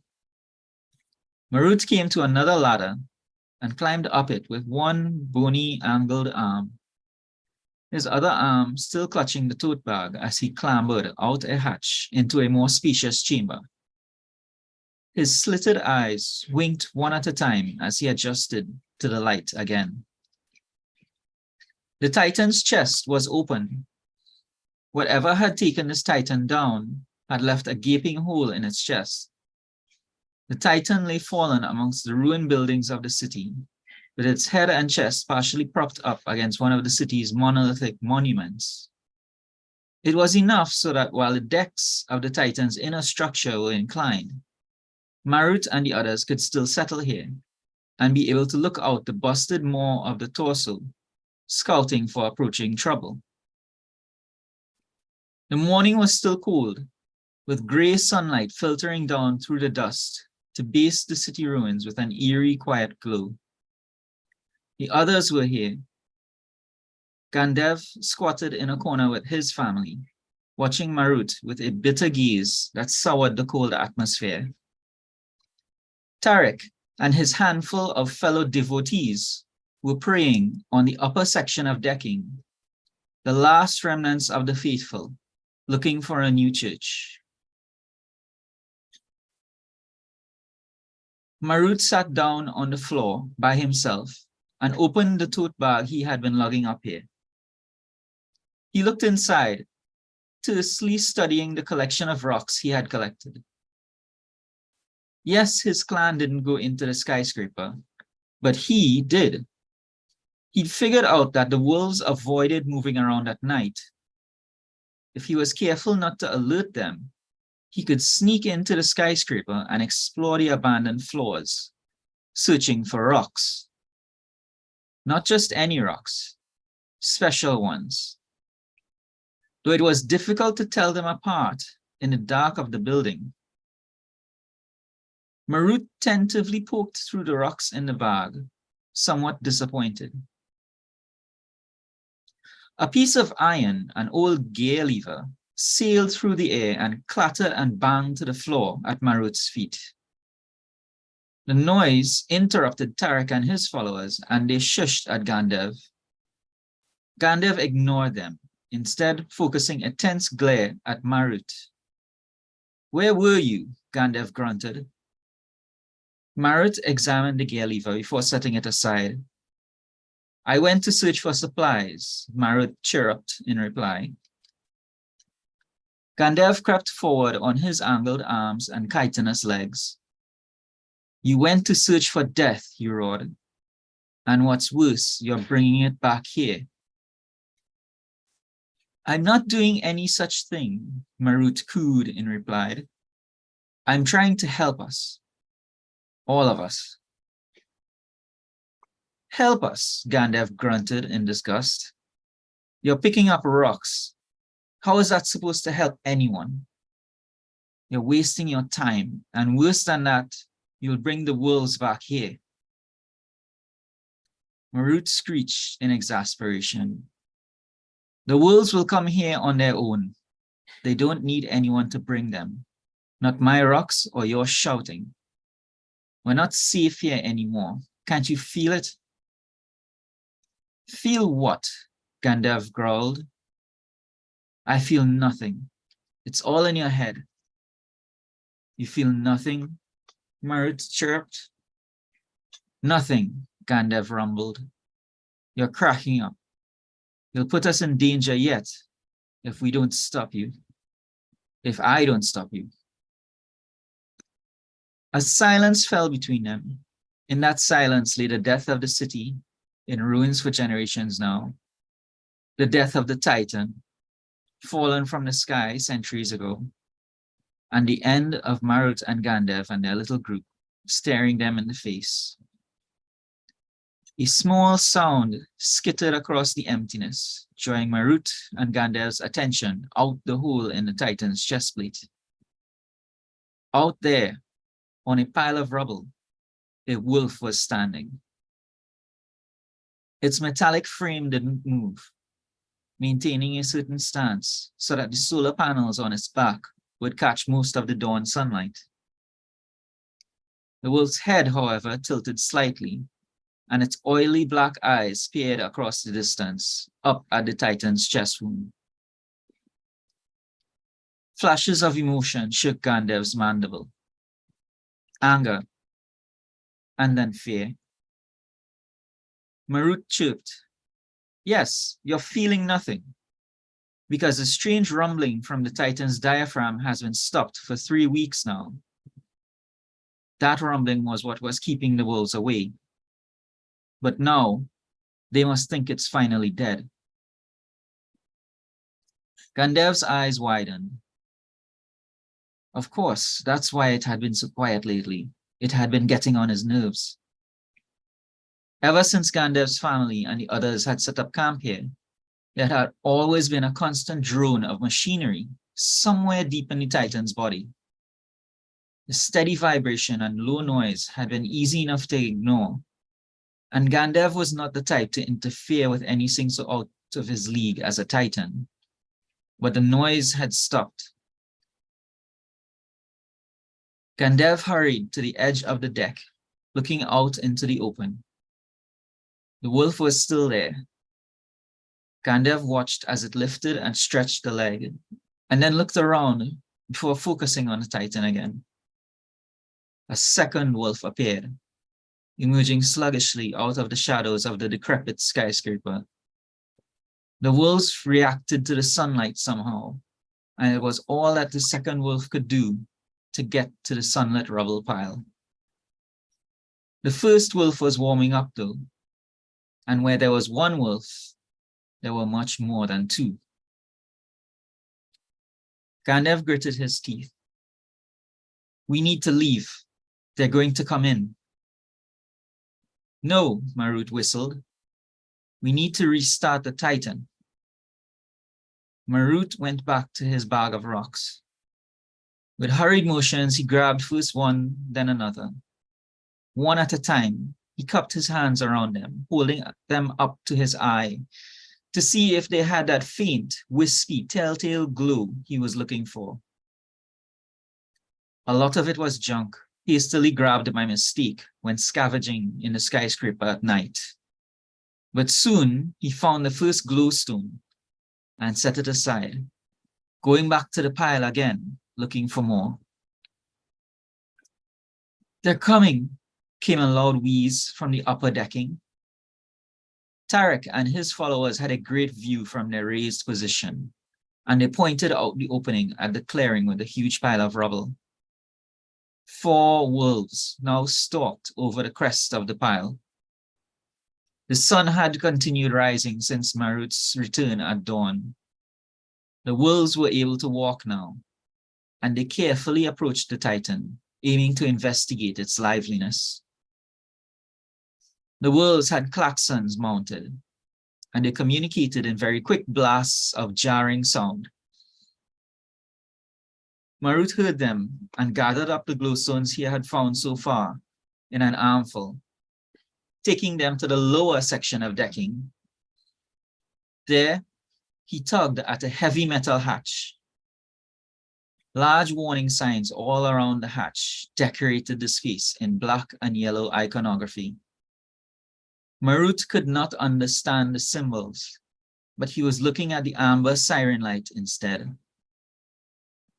Marut came to another ladder and climbed up it with one bony angled arm, his other arm still clutching the tote bag as he clambered out a hatch into a more spacious chamber. His slitted eyes winked one at a time as he adjusted to the light again. The Titan's chest was open. Whatever had taken this Titan down had left a gaping hole in its chest. The Titan lay fallen amongst the ruined buildings of the city, with its head and chest partially propped up against one of the city's monolithic monuments. It was enough so that while the decks of the Titan's inner structure were inclined, Marut and the others could still settle here and be able to look out the busted maw of the torso, scouting for approaching trouble. The morning was still cold, with gray sunlight filtering down through the dust to baste the city ruins with an eerie, quiet glow. The others were here. Gandev squatted in a corner with his family, watching Marut with a bitter gaze that soured the cold atmosphere. Tarek and his handful of fellow devotees were praying on the upper section of decking, the last remnants of the faithful, looking for a new church. Marut sat down on the floor by himself and opened the tote bag he had been lugging up here. He looked inside, tersely studying the collection of rocks he had collected. Yes, his clan didn't go into the skyscraper, but he did. He'd figured out that the wolves avoided moving around at night. If he was careful not to alert them, he could sneak into the skyscraper and explore the abandoned floors, searching for rocks. Not just any rocks, special ones. Though it was difficult to tell them apart in the dark of the building. Marut tentatively poked through the rocks in the bag, somewhat disappointed. A piece of iron, an old gear lever, sailed through the air and clattered and banged to the floor at Marut's feet. The noise interrupted Tarek and his followers, and they shushed at Gandev. Gandev ignored them, instead focusing a tense glare at Marut. "Where were you?" Gandev grunted. Marut examined the gear lever before setting it aside. "I went to search for supplies," Marut chirruped in reply. Gandev crept forward on his angled arms and chitinous legs. "You went to search for death," he roared. "And what's worse, you're bringing it back here." "I'm not doing any such thing," Marut cooed in reply. "I'm trying to help us. All of us." "Help us," Gandev grunted in disgust. "You're picking up rocks. How is that supposed to help anyone? You're wasting your time, and worse than that, you'll bring the wolves back here." Marut screeched in exasperation. "The wolves will come here on their own. They don't need anyone to bring them. Not my rocks or your shouting. We're not safe here anymore. Can't you feel it?" "Feel what?" Gandev growled. "I feel nothing. It's all in your head." "You feel nothing?" Marut chirped. "Nothing," Gandev rumbled. "You're cracking up. You'll put us in danger yet if we don't stop you. If I don't stop you." A silence fell between them. In that silence lay the death of the city, in ruins for generations now. The death of the Titan, fallen from the sky centuries ago. And the end of Marut and Gandev and their little group, staring them in the face. A small sound skittered across the emptiness, drawing Marut and Gandev's attention out the hole in the Titan's chest plate. Out there, on a pile of rubble, a wolf was standing. Its metallic frame didn't move, maintaining a certain stance so that the solar panels on its back would catch most of the dawn sunlight. The wolf's head, however, tilted slightly, and its oily black eyes peered across the distance, up at the Titan's chest wound. Flashes of emotion shook Gandev's mandible. Anger, and then fear. Marut chirped, "Yes, you're feeling nothing, because a strange rumbling from the Titan's diaphragm has been stopped for 3 weeks now. That rumbling was what was keeping the wolves away. But now, they must think it's finally dead." Gandev's eyes widened. Of course, that's why it had been so quiet lately. It had been getting on his nerves. Ever since Gandev's family and the others had set up camp here, there had always been a constant drone of machinery somewhere deep in the Titan's body. The steady vibration and low noise had been easy enough to ignore, and Gandev was not the type to interfere with anything so out of his league as a Titan. But the noise had stopped. Gandev hurried to the edge of the deck, looking out into the open. The wolf was still there. Gandev watched as it lifted and stretched the leg, and then looked around before focusing on the Titan again. A second wolf appeared, emerging sluggishly out of the shadows of the decrepit skyscraper. The wolves reacted to the sunlight somehow, and it was all that the second wolf could do to get to the sunlit rubble pile. The first wolf was warming up though, and where there was one wolf, there were much more than two. Gandev gritted his teeth. "We need to leave. They're going to come in." "No," Marut whistled. "We need to restart the Titan." Marut went back to his bag of rocks. With hurried motions, he grabbed first one, then another. One at a time, he cupped his hands around them, holding them up to his eye to see if they had that faint, wispy, telltale glow he was looking for. A lot of it was junk, hastily grabbed by mistake when scavenging in the skyscraper at night. But soon he found the first glowstone and set it aside, going back to the pile again, looking for more. "They're coming," came a loud wheeze from the upper decking. Tarek and his followers had a great view from their raised position, and they pointed out the opening at the clearing with a huge pile of rubble. 4 wolves now stalked over the crest of the pile. The sun had continued rising since Marut's return at dawn. The wolves were able to walk now, and they carefully approached the Titan, aiming to investigate its liveliness. The wolves had klaxons mounted, and they communicated in very quick blasts of jarring sound. Marut heard them and gathered up the glowstones he had found so far in an armful, taking them to the lower section of decking. There, he tugged at a heavy metal hatch. Large warning signs all around the hatch decorated the space in black and yellow iconography. Marut could not understand the symbols, but he was looking at the amber siren light instead.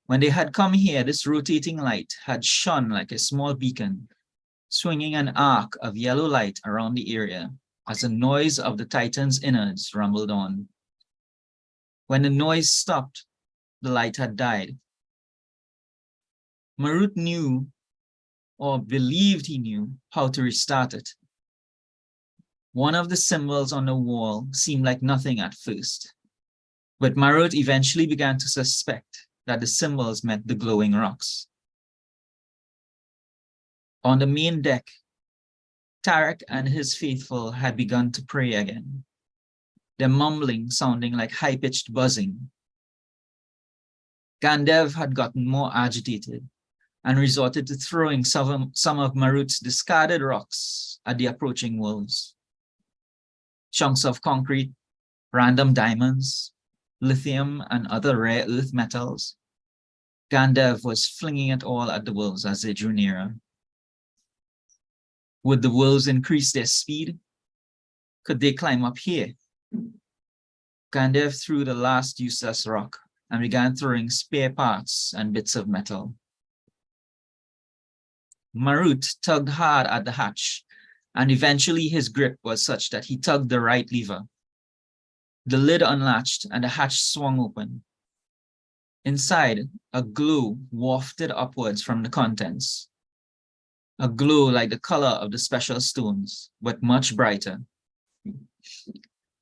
When they had come here, this rotating light had shone like a small beacon, swinging an arc of yellow light around the area as the noise of the Titan's innards rumbled on. When the noise stopped, the light had died. Marut knew or believed he knew, how to restart it. One of the symbols on the wall seemed like nothing at first, but Marut eventually began to suspect that the symbols meant the glowing rocks. On the main deck, Tarek and his faithful had begun to pray again, their mumbling sounding like high-pitched buzzing. Gandev had gotten more agitated and resorted to throwing some of Marut's discarded rocks at the approaching wolves. Chunks of concrete, random diamonds, lithium, and other rare earth metals. Gandev was flinging it all at the wolves as they drew nearer. Would the wolves increase their speed? Could they climb up here? Gandev threw the last useless rock and began throwing spare parts and bits of metal. Marut tugged hard at the hatch, and eventually his grip was such that he tugged the right lever. The lid unlatched and the hatch swung open. Inside, a glow wafted upwards from the contents. A glow like the color of the special stones, but much brighter.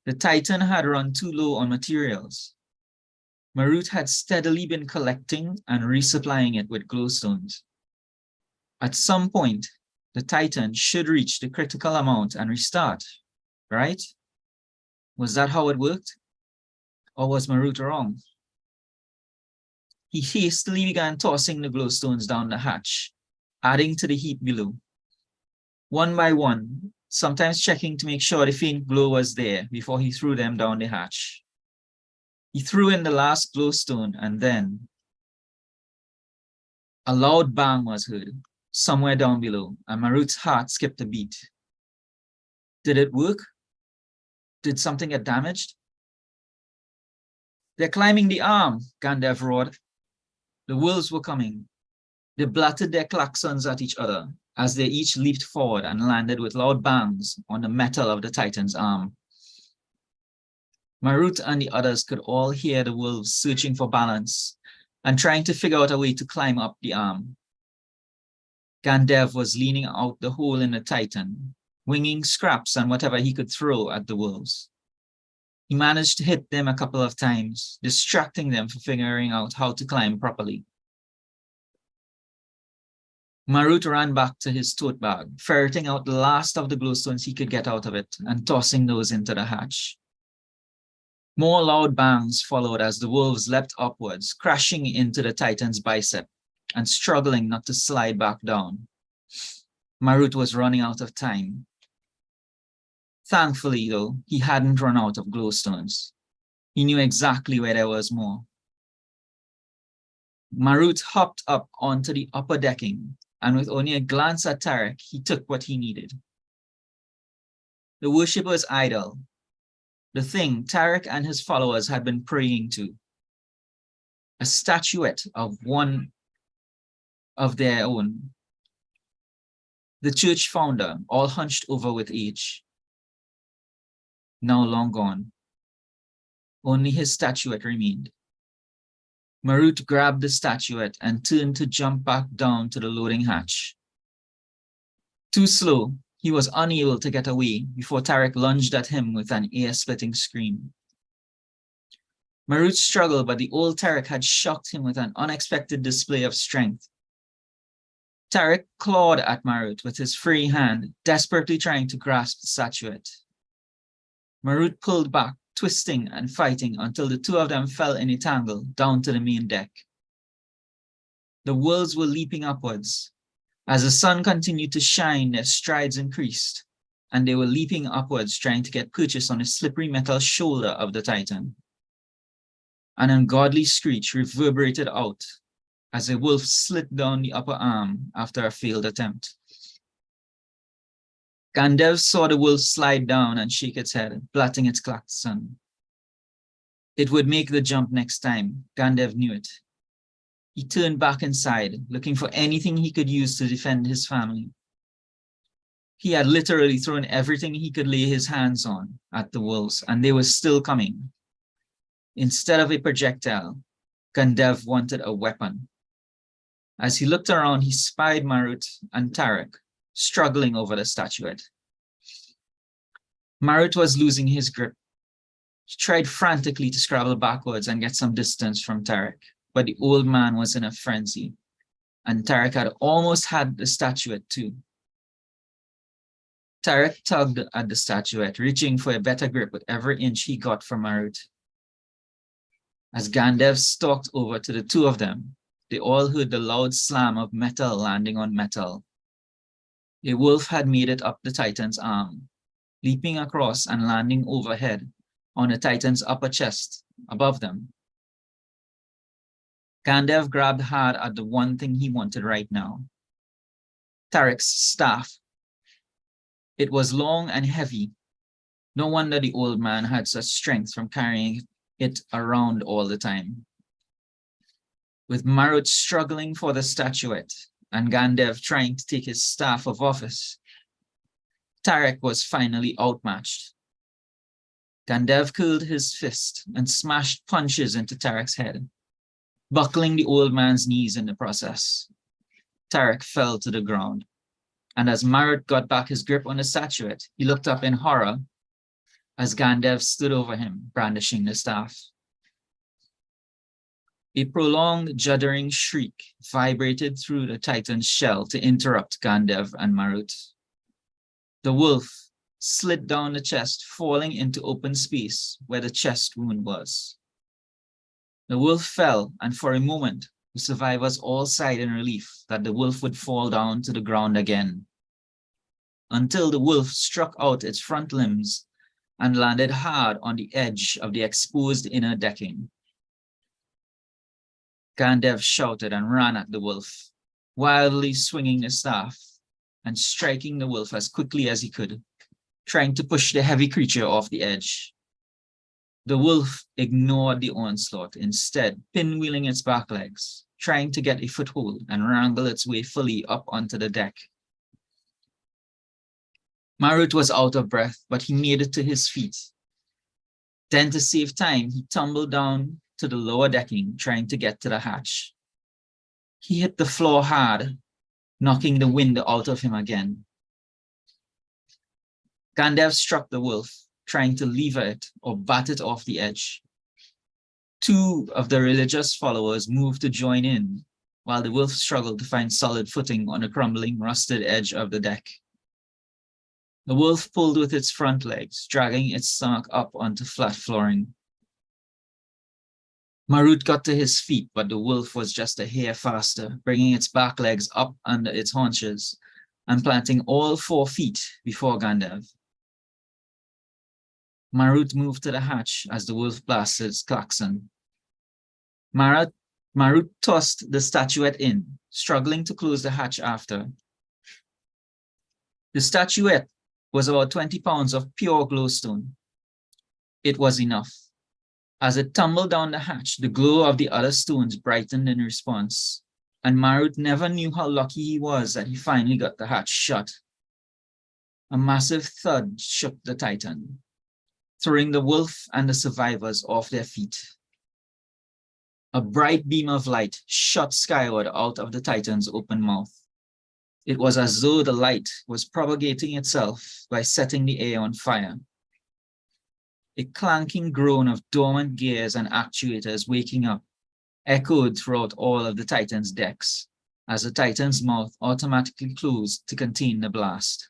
The Titan had run too low on materials. Marut had steadily been collecting and resupplying it with glowstones. At some point, the Titan should reach the critical amount and restart, right? Was that how it worked? Or was Marut wrong? He hastily began tossing the glowstones down the hatch, adding to the heap below. One by one, sometimes checking to make sure the faint glow was there before he threw them down the hatch. He threw in the last glowstone, and then a loud bang was heard somewhere down below, and Marut's heart skipped a beat. Did it work? Did something get damaged? They're climbing the arm, Gandev roared. The wolves were coming. They blatted their klaxons at each other as they each leaped forward and landed with loud bangs on the metal of the Titan's arm. Marut and the others could all hear the wolves searching for balance and trying to figure out a way to climb up the arm. Gandev was leaning out the hole in the Titan, winging scraps and whatever he could throw at the wolves. He managed to hit them a couple of times, distracting them from figuring out how to climb properly. Marut ran back to his tote bag, ferreting out the last of the glowstones he could get out of it and tossing those into the hatch. More loud bangs followed as the wolves leapt upwards, crashing into the Titan's bicep and struggling not to slide back down. Marut was running out of time. Thankfully, though, he hadn't run out of glowstones. He knew exactly where there was more. Marut hopped up onto the upper decking, and with only a glance at Tarek, he took what he needed. The worshipper's idol, the thing Tarek and his followers had been praying to, a statuette of one of their own. The church founder, all hunched over with age, now long gone. Only his statuette remained. Marut grabbed the statuette and turned to jump back down to the loading hatch. Too slow, he was unable to get away before Tarek lunged at him with an ear-splitting scream. Marut struggled, but the old Tarek had shocked him with an unexpected display of strength. Tarek clawed at Marut with his free hand, desperately trying to grasp the statuette. Marut pulled back, twisting and fighting until the two of them fell in a tangle down to the main deck. The wolves were leaping upwards. As the sun continued to shine, their strides increased, and they were leaping upwards, trying to get purchase on the slippery metal shoulder of the Titan. An ungodly screech reverberated out as a wolf slid down the upper arm after a failed attempt. Gandev saw the wolf slide down and shake its head, blatting its klaxon. It would make the jump next time. Gandev knew it. He turned back inside, looking for anything he could use to defend his family. He had literally thrown everything he could lay his hands on at the wolves, and they were still coming. Instead of a projectile, Gandev wanted a weapon. As he looked around, he spied Marut and Tarek struggling over the statuette. Marut was losing his grip. He tried frantically to scrabble backwards and get some distance from Tarek, but the old man was in a frenzy, and Tarek had almost had the statuette too. Tarek tugged at the statuette, reaching for a better grip with every inch he got from Marut. As Gandev stalked over to the two of them, they all heard the loud slam of metal landing on metal. A wolf had made it up the Titan's arm, leaping across and landing overhead on the Titan's upper chest above them. Gandev grabbed hard at the one thing he wanted right now, Tarek's staff. It was long and heavy. No wonder the old man had such strength from carrying it around all the time. With Marut struggling for the statuette and Gandev trying to take his staff of office, Tarek was finally outmatched. Gandev curled his fist and smashed punches into Tarek's head, buckling the old man's knees in the process. Tarek fell to the ground, and as Marut got back his grip on the statuette, he looked up in horror as Gandev stood over him, brandishing the staff. A prolonged, juddering shriek vibrated through the Titan's shell to interrupt Gandev and Marut. The wolf slid down the chest, falling into open space where the chest wound was. The wolf fell, and for a moment, the survivors all sighed in relief that the wolf would fall down to the ground again, until the wolf struck out its front limbs and landed hard on the edge of the exposed inner decking. Gandev shouted and ran at the wolf, wildly swinging the staff and striking the wolf as quickly as he could, trying to push the heavy creature off the edge. The wolf ignored the onslaught, instead pinwheeling its back legs, trying to get a foothold and wrangle its way fully up onto the deck. Marut was out of breath, but he made it to his feet. Then, to save time, he tumbled down to the lower decking, trying to get to the hatch. He hit the floor hard, knocking the wind out of him again. Gandev struck the wolf, trying to lever it or bat it off the edge. Two of the religious followers moved to join in, while the wolf struggled to find solid footing on the crumbling, rusted edge of the deck. The wolf pulled with its front legs, dragging its stomach up onto flat flooring. Marut got to his feet, but the wolf was just a hair faster, bringing its back legs up under its haunches and planting all 4 feet before Gandev. Marut moved to the hatch as the wolf blasted its klaxon. Marut tossed the statuette in, struggling to close the hatch after. The statuette was about 20 pounds of pure glowstone. It was enough. As it tumbled down the hatch, the glow of the other stones brightened in response, and Marut never knew how lucky he was that he finally got the hatch shut. A massive thud shook the Titan, throwing the wolf and the survivors off their feet. A bright beam of light shot skyward out of the Titan's open mouth. It was as though the light was propagating itself by setting the air on fire. A clanking groan of dormant gears and actuators waking up echoed throughout all of the Titan's decks as the Titan's mouth automatically closed to contain the blast.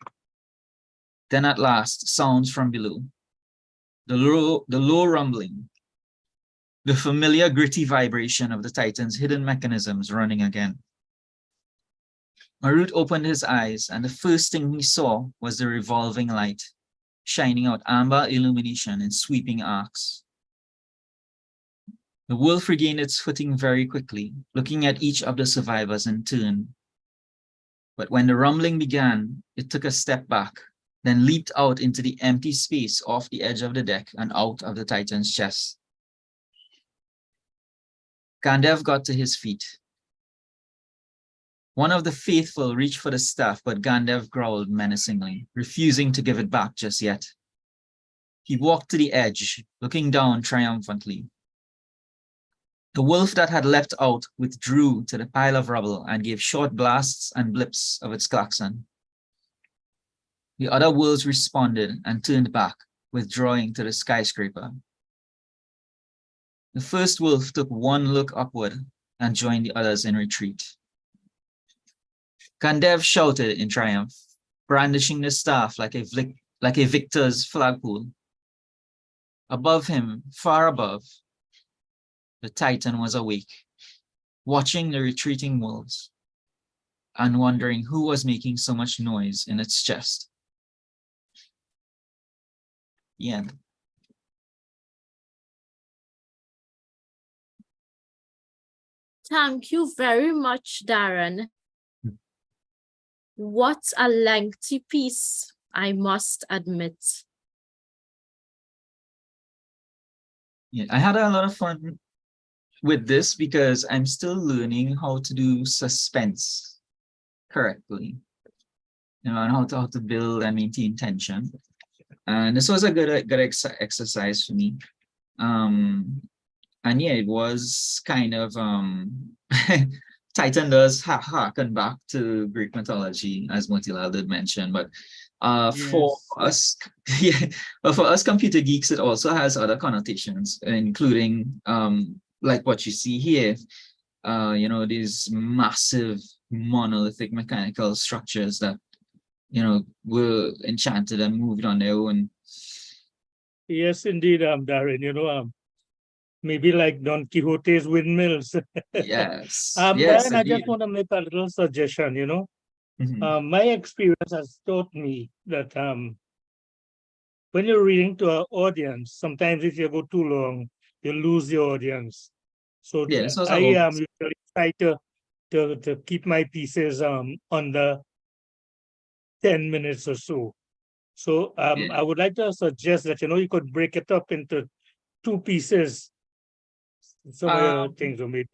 Then at last, sounds from below. The low rumbling, the familiar gritty vibration of the Titan's hidden mechanisms running again. Marut opened his eyes, and the first thing he saw was the revolving light, shining out amber illumination in sweeping arcs. The wolf regained its footing very quickly, looking at each of the survivors in turn. But when the rumbling began, it took a step back, then leaped out into the empty space off the edge of the deck and out of the Titan's chest. Gandev got to his feet. One of the faithful reached for the staff, but Gandev growled menacingly, refusing to give it back just yet. He walked to the edge, looking down triumphantly. The wolf that had leapt out withdrew to the pile of rubble and gave short blasts and blips of its klaxon. The other wolves responded and turned back, withdrawing to the skyscraper. The first wolf took one look upward and joined the others in retreat. Gandev shouted in triumph, brandishing the staff like a victor's flagpole. Above him, far above, the Titan was awake, watching the retreating wolves and wondering who was making so much noise in its chest. The end. Thank you very much, Darren. What a lengthy piece, I must admit. Yeah, I had a lot of fun with this because I'm still learning how to do suspense correctly, and how to build and maintain tension. And this was a good exercise for me. And yeah, it was kind of Titan does harken back to Greek mythology, as Motilal did mention, but for us, yeah, but for us computer geeks, it also has other connotations, including like what you see here, you know, these massive monolithic mechanical structures that, you know, were enchanted and moved on their own. Yes, indeed, Darren, you know, maybe like Don Quixote's windmills. Yes. Yes, Darren, I indeed. just want to make a little suggestion, you know. Mhm. My experience has taught me that when you're reading to an audience, sometimes if you go too long, you lose your audience. So Yeah, this was I a whole usually try to keep my pieces under 10 minutes or so. So yeah. I would like to suggest that, you know, you could break it up into 2 pieces. Some of your things are made.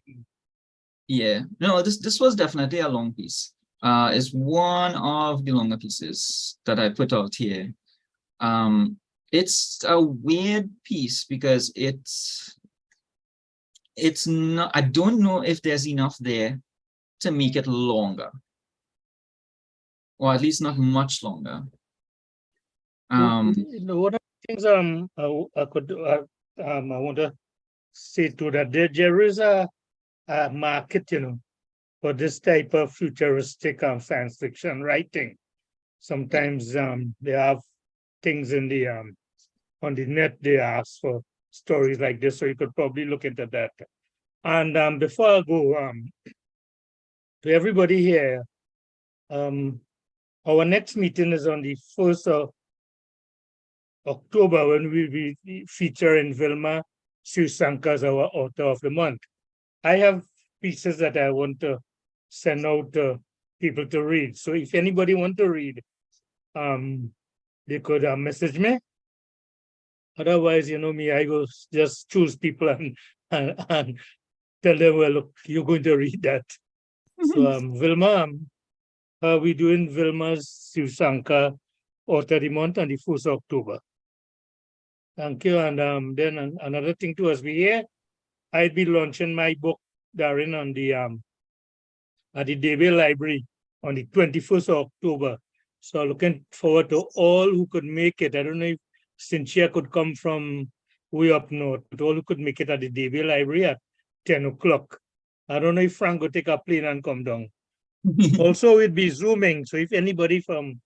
Yeah, no, this was definitely a long piece. It's one of the longer pieces that I put out here. It's a weird piece because it's not, I don't know if there's enough there to make it longer, or at least not much longer. You know, one of the things I could I want to say to that there is a market, you know, for this type of futuristic science fiction writing. Sometimes they have things in the on the net, they ask for stories like this, so you could probably look into that. And before I go, to everybody here, our next meeting is on the 1st of October when we be featuring Vilma Susanka as our author of the month. I have pieces that I want to send out to people to read. So if anybody want to read, they could message me. Otherwise, you know me, I go just choose people and tell them, well, look, you're going to read that. So Vilma, we doing Vilma's Susanka author of the month on the 1st of October. Thank you. And then another thing to us, we here, I'd be launching my book, Darren, on the at the Daybell Library on the 21st of October. So looking forward to all who could make it. I don't know if Cynthia could come from way up north, but all who could make it at the Daybell Library at 10 o'clock. I don't know if Frank will take a plane and come down. Also, we'd be Zooming. So if anybody from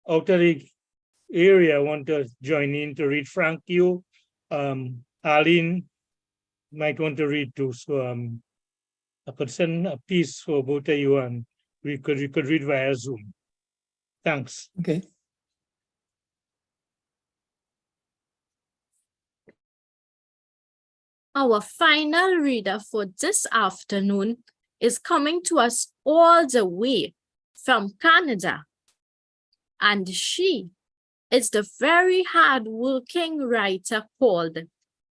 out of the area want to join in to read, Frank, you, Arlene might want to read too. So I could send a piece for both of you and we could read via Zoom. Thanks. Okay. Our final reader for this afternoon is coming to us all the way from Canada. And she is the very hard-working writer called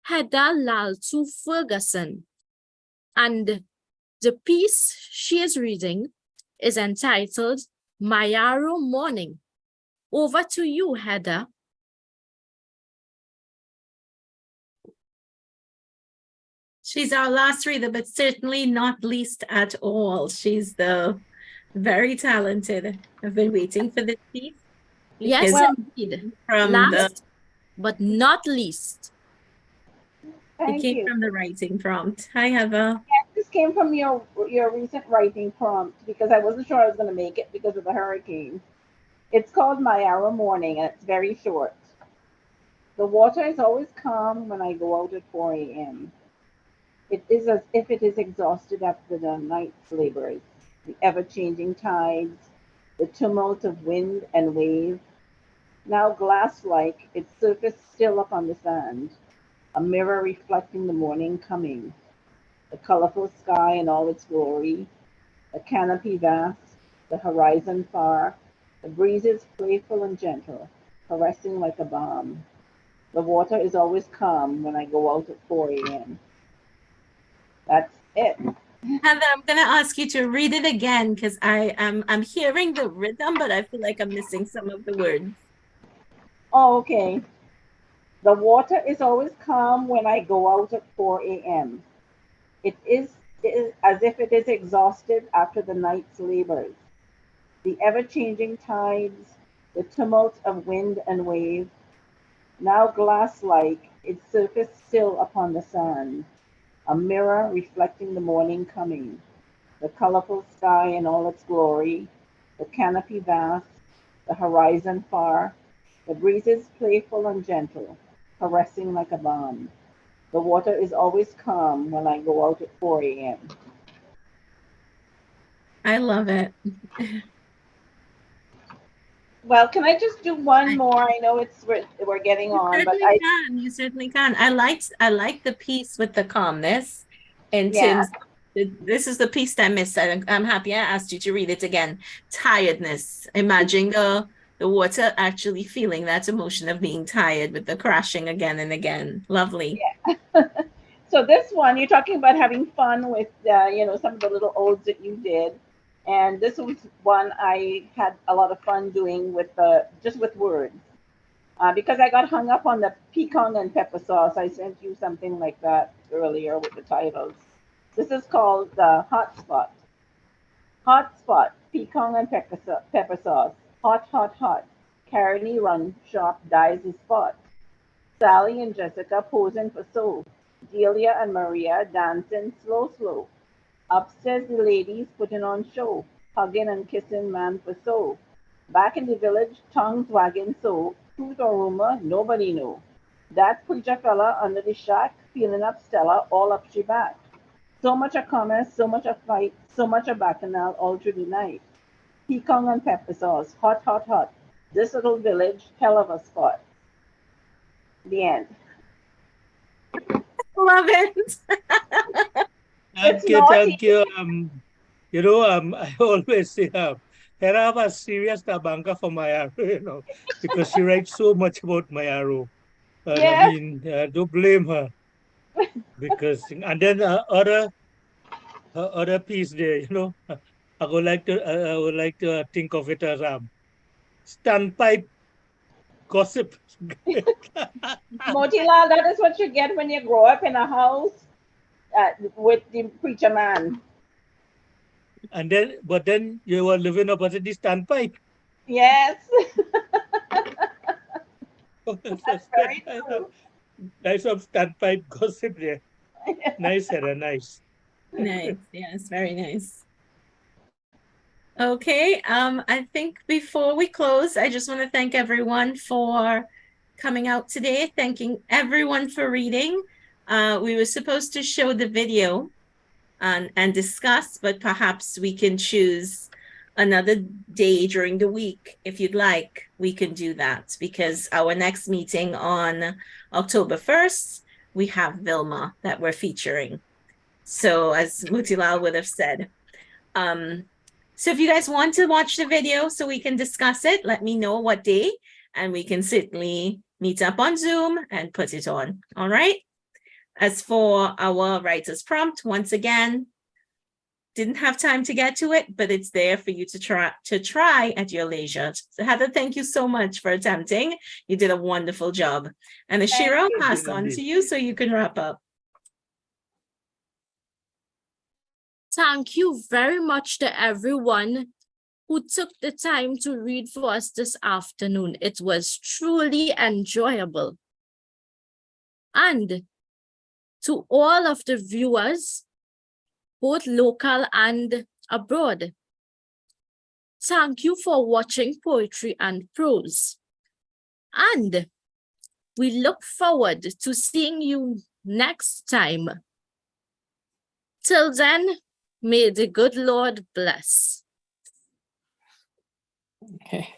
Heather Laltu Ferguson. And the piece she is reading is entitled Mayaro Morning. Over to you, Heather. She's our last reader, but certainly not least at all. She's the very talented. I've been waiting for this piece. Yes, because indeed. from the Last but not least. it Thank came you. from the writing prompt. Hi, Heather. This came from your recent writing prompt because I wasn't sure I was going to make it because of the hurricane. It's called My Arrow Morning and it's very short. The water is always calm when I go out at 4 a.m. It is as if it is exhausted after the night's labors, the ever-changing tides, the tumult of wind and wave. Now glass-like, its surface still upon the sand, a mirror reflecting the morning coming, the colorful sky in all its glory, the canopy vast, the horizon far, the breezes playful and gentle, caressing like a balm. The water is always calm when I go out at 4 a.m. That's it. Heather, I'm gonna ask you to read it again because I'm hearing the rhythm, but I feel like I'm missing some of the words. Oh, okay. The water is always calm when I go out at 4 a.m. It is as if it is exhausted after the night's labors. The ever-changing tides, the tumult of wind and wave, now glass-like, its surface still upon the sand, a mirror reflecting the morning coming, the colorful sky in all its glory, the canopy vast, the horizon far, the breezes playful and gentle, caressing like a balm. The water is always calm when I go out at 4 a.m. I love it. Well, can I just do one more? I know we're getting You on, but certainly can. You certainly can. I liked the piece with the calmness in Yeah. terms. This is the piece that I missed. I'm happy I asked you to read it again. Tiredness. Imagine the water actually feeling that emotion of being tired with the crashing again and again. Lovely. So this one, you're talking about having fun with, some of the little odes that you did. And this was one I had a lot of fun doing with just with words. Because I got hung up on the pecan and pepper sauce. I sent you something like that earlier with the titles. This is called the Hotspot. Hotspot, pecan and pepper sauce. Hot, hot, hot. Carney run shop dyes his spot. Sally and Jessica posing for soap. Delia and Maria dancing slow, slow. Upstairs, the ladies putting on show, hugging and kissing man for so. Back in the village, tongues wagging so. Truth or rumor, nobody know. That preacher fella under the shack, feeling up Stella, all up she back. So much a commerce, so much a fight, so much a bacchanal all through the night. Pecan and pepper sauce, hot, hot, hot. This little village, hell of a spot. The end. Love it. It's Thank you, naughty. thank you. I always say, Hera have a serious tabanka for my arrow, because she writes so much about my arrow. I Yes. mean, don't blame her because, and then other piece there, I would like to think of it as standpipe gossip. Motilal, that is what you get when you grow up in a house with the preacher man. But then you were living opposite the standpipe. Yes. That's very true. Nice of standpipe gossip there. Nice, Sarah, nice. Nice. Yes, very nice. Okay, I think before we close, I just want to thank everyone for coming out today, thanking everyone for reading. We were supposed to show the video and discuss, but perhaps we can choose another day during the week. If you'd like, we can do that because our next meeting on October 1st, we have Vilma that we're featuring. So as Mutilal would have said. So if you guys want to watch the video so we can discuss it, let me know what day and we can certainly meet up on Zoom and put it on. All right. As for our writer's prompt, once again, didn't have time to get to it, but it's there for you to try at your leisure. So Heather, thank you so much for attempting. You did a wonderful job. And Ashira, I'll pass on to you so you can wrap up. Thank you very much to everyone who took the time to read for us this afternoon. It was truly enjoyable. And to all of the viewers, both local and abroad, thank you for watching Poetry and Prose. And we look forward to seeing you next time. Till then, may the good Lord bless. Okay.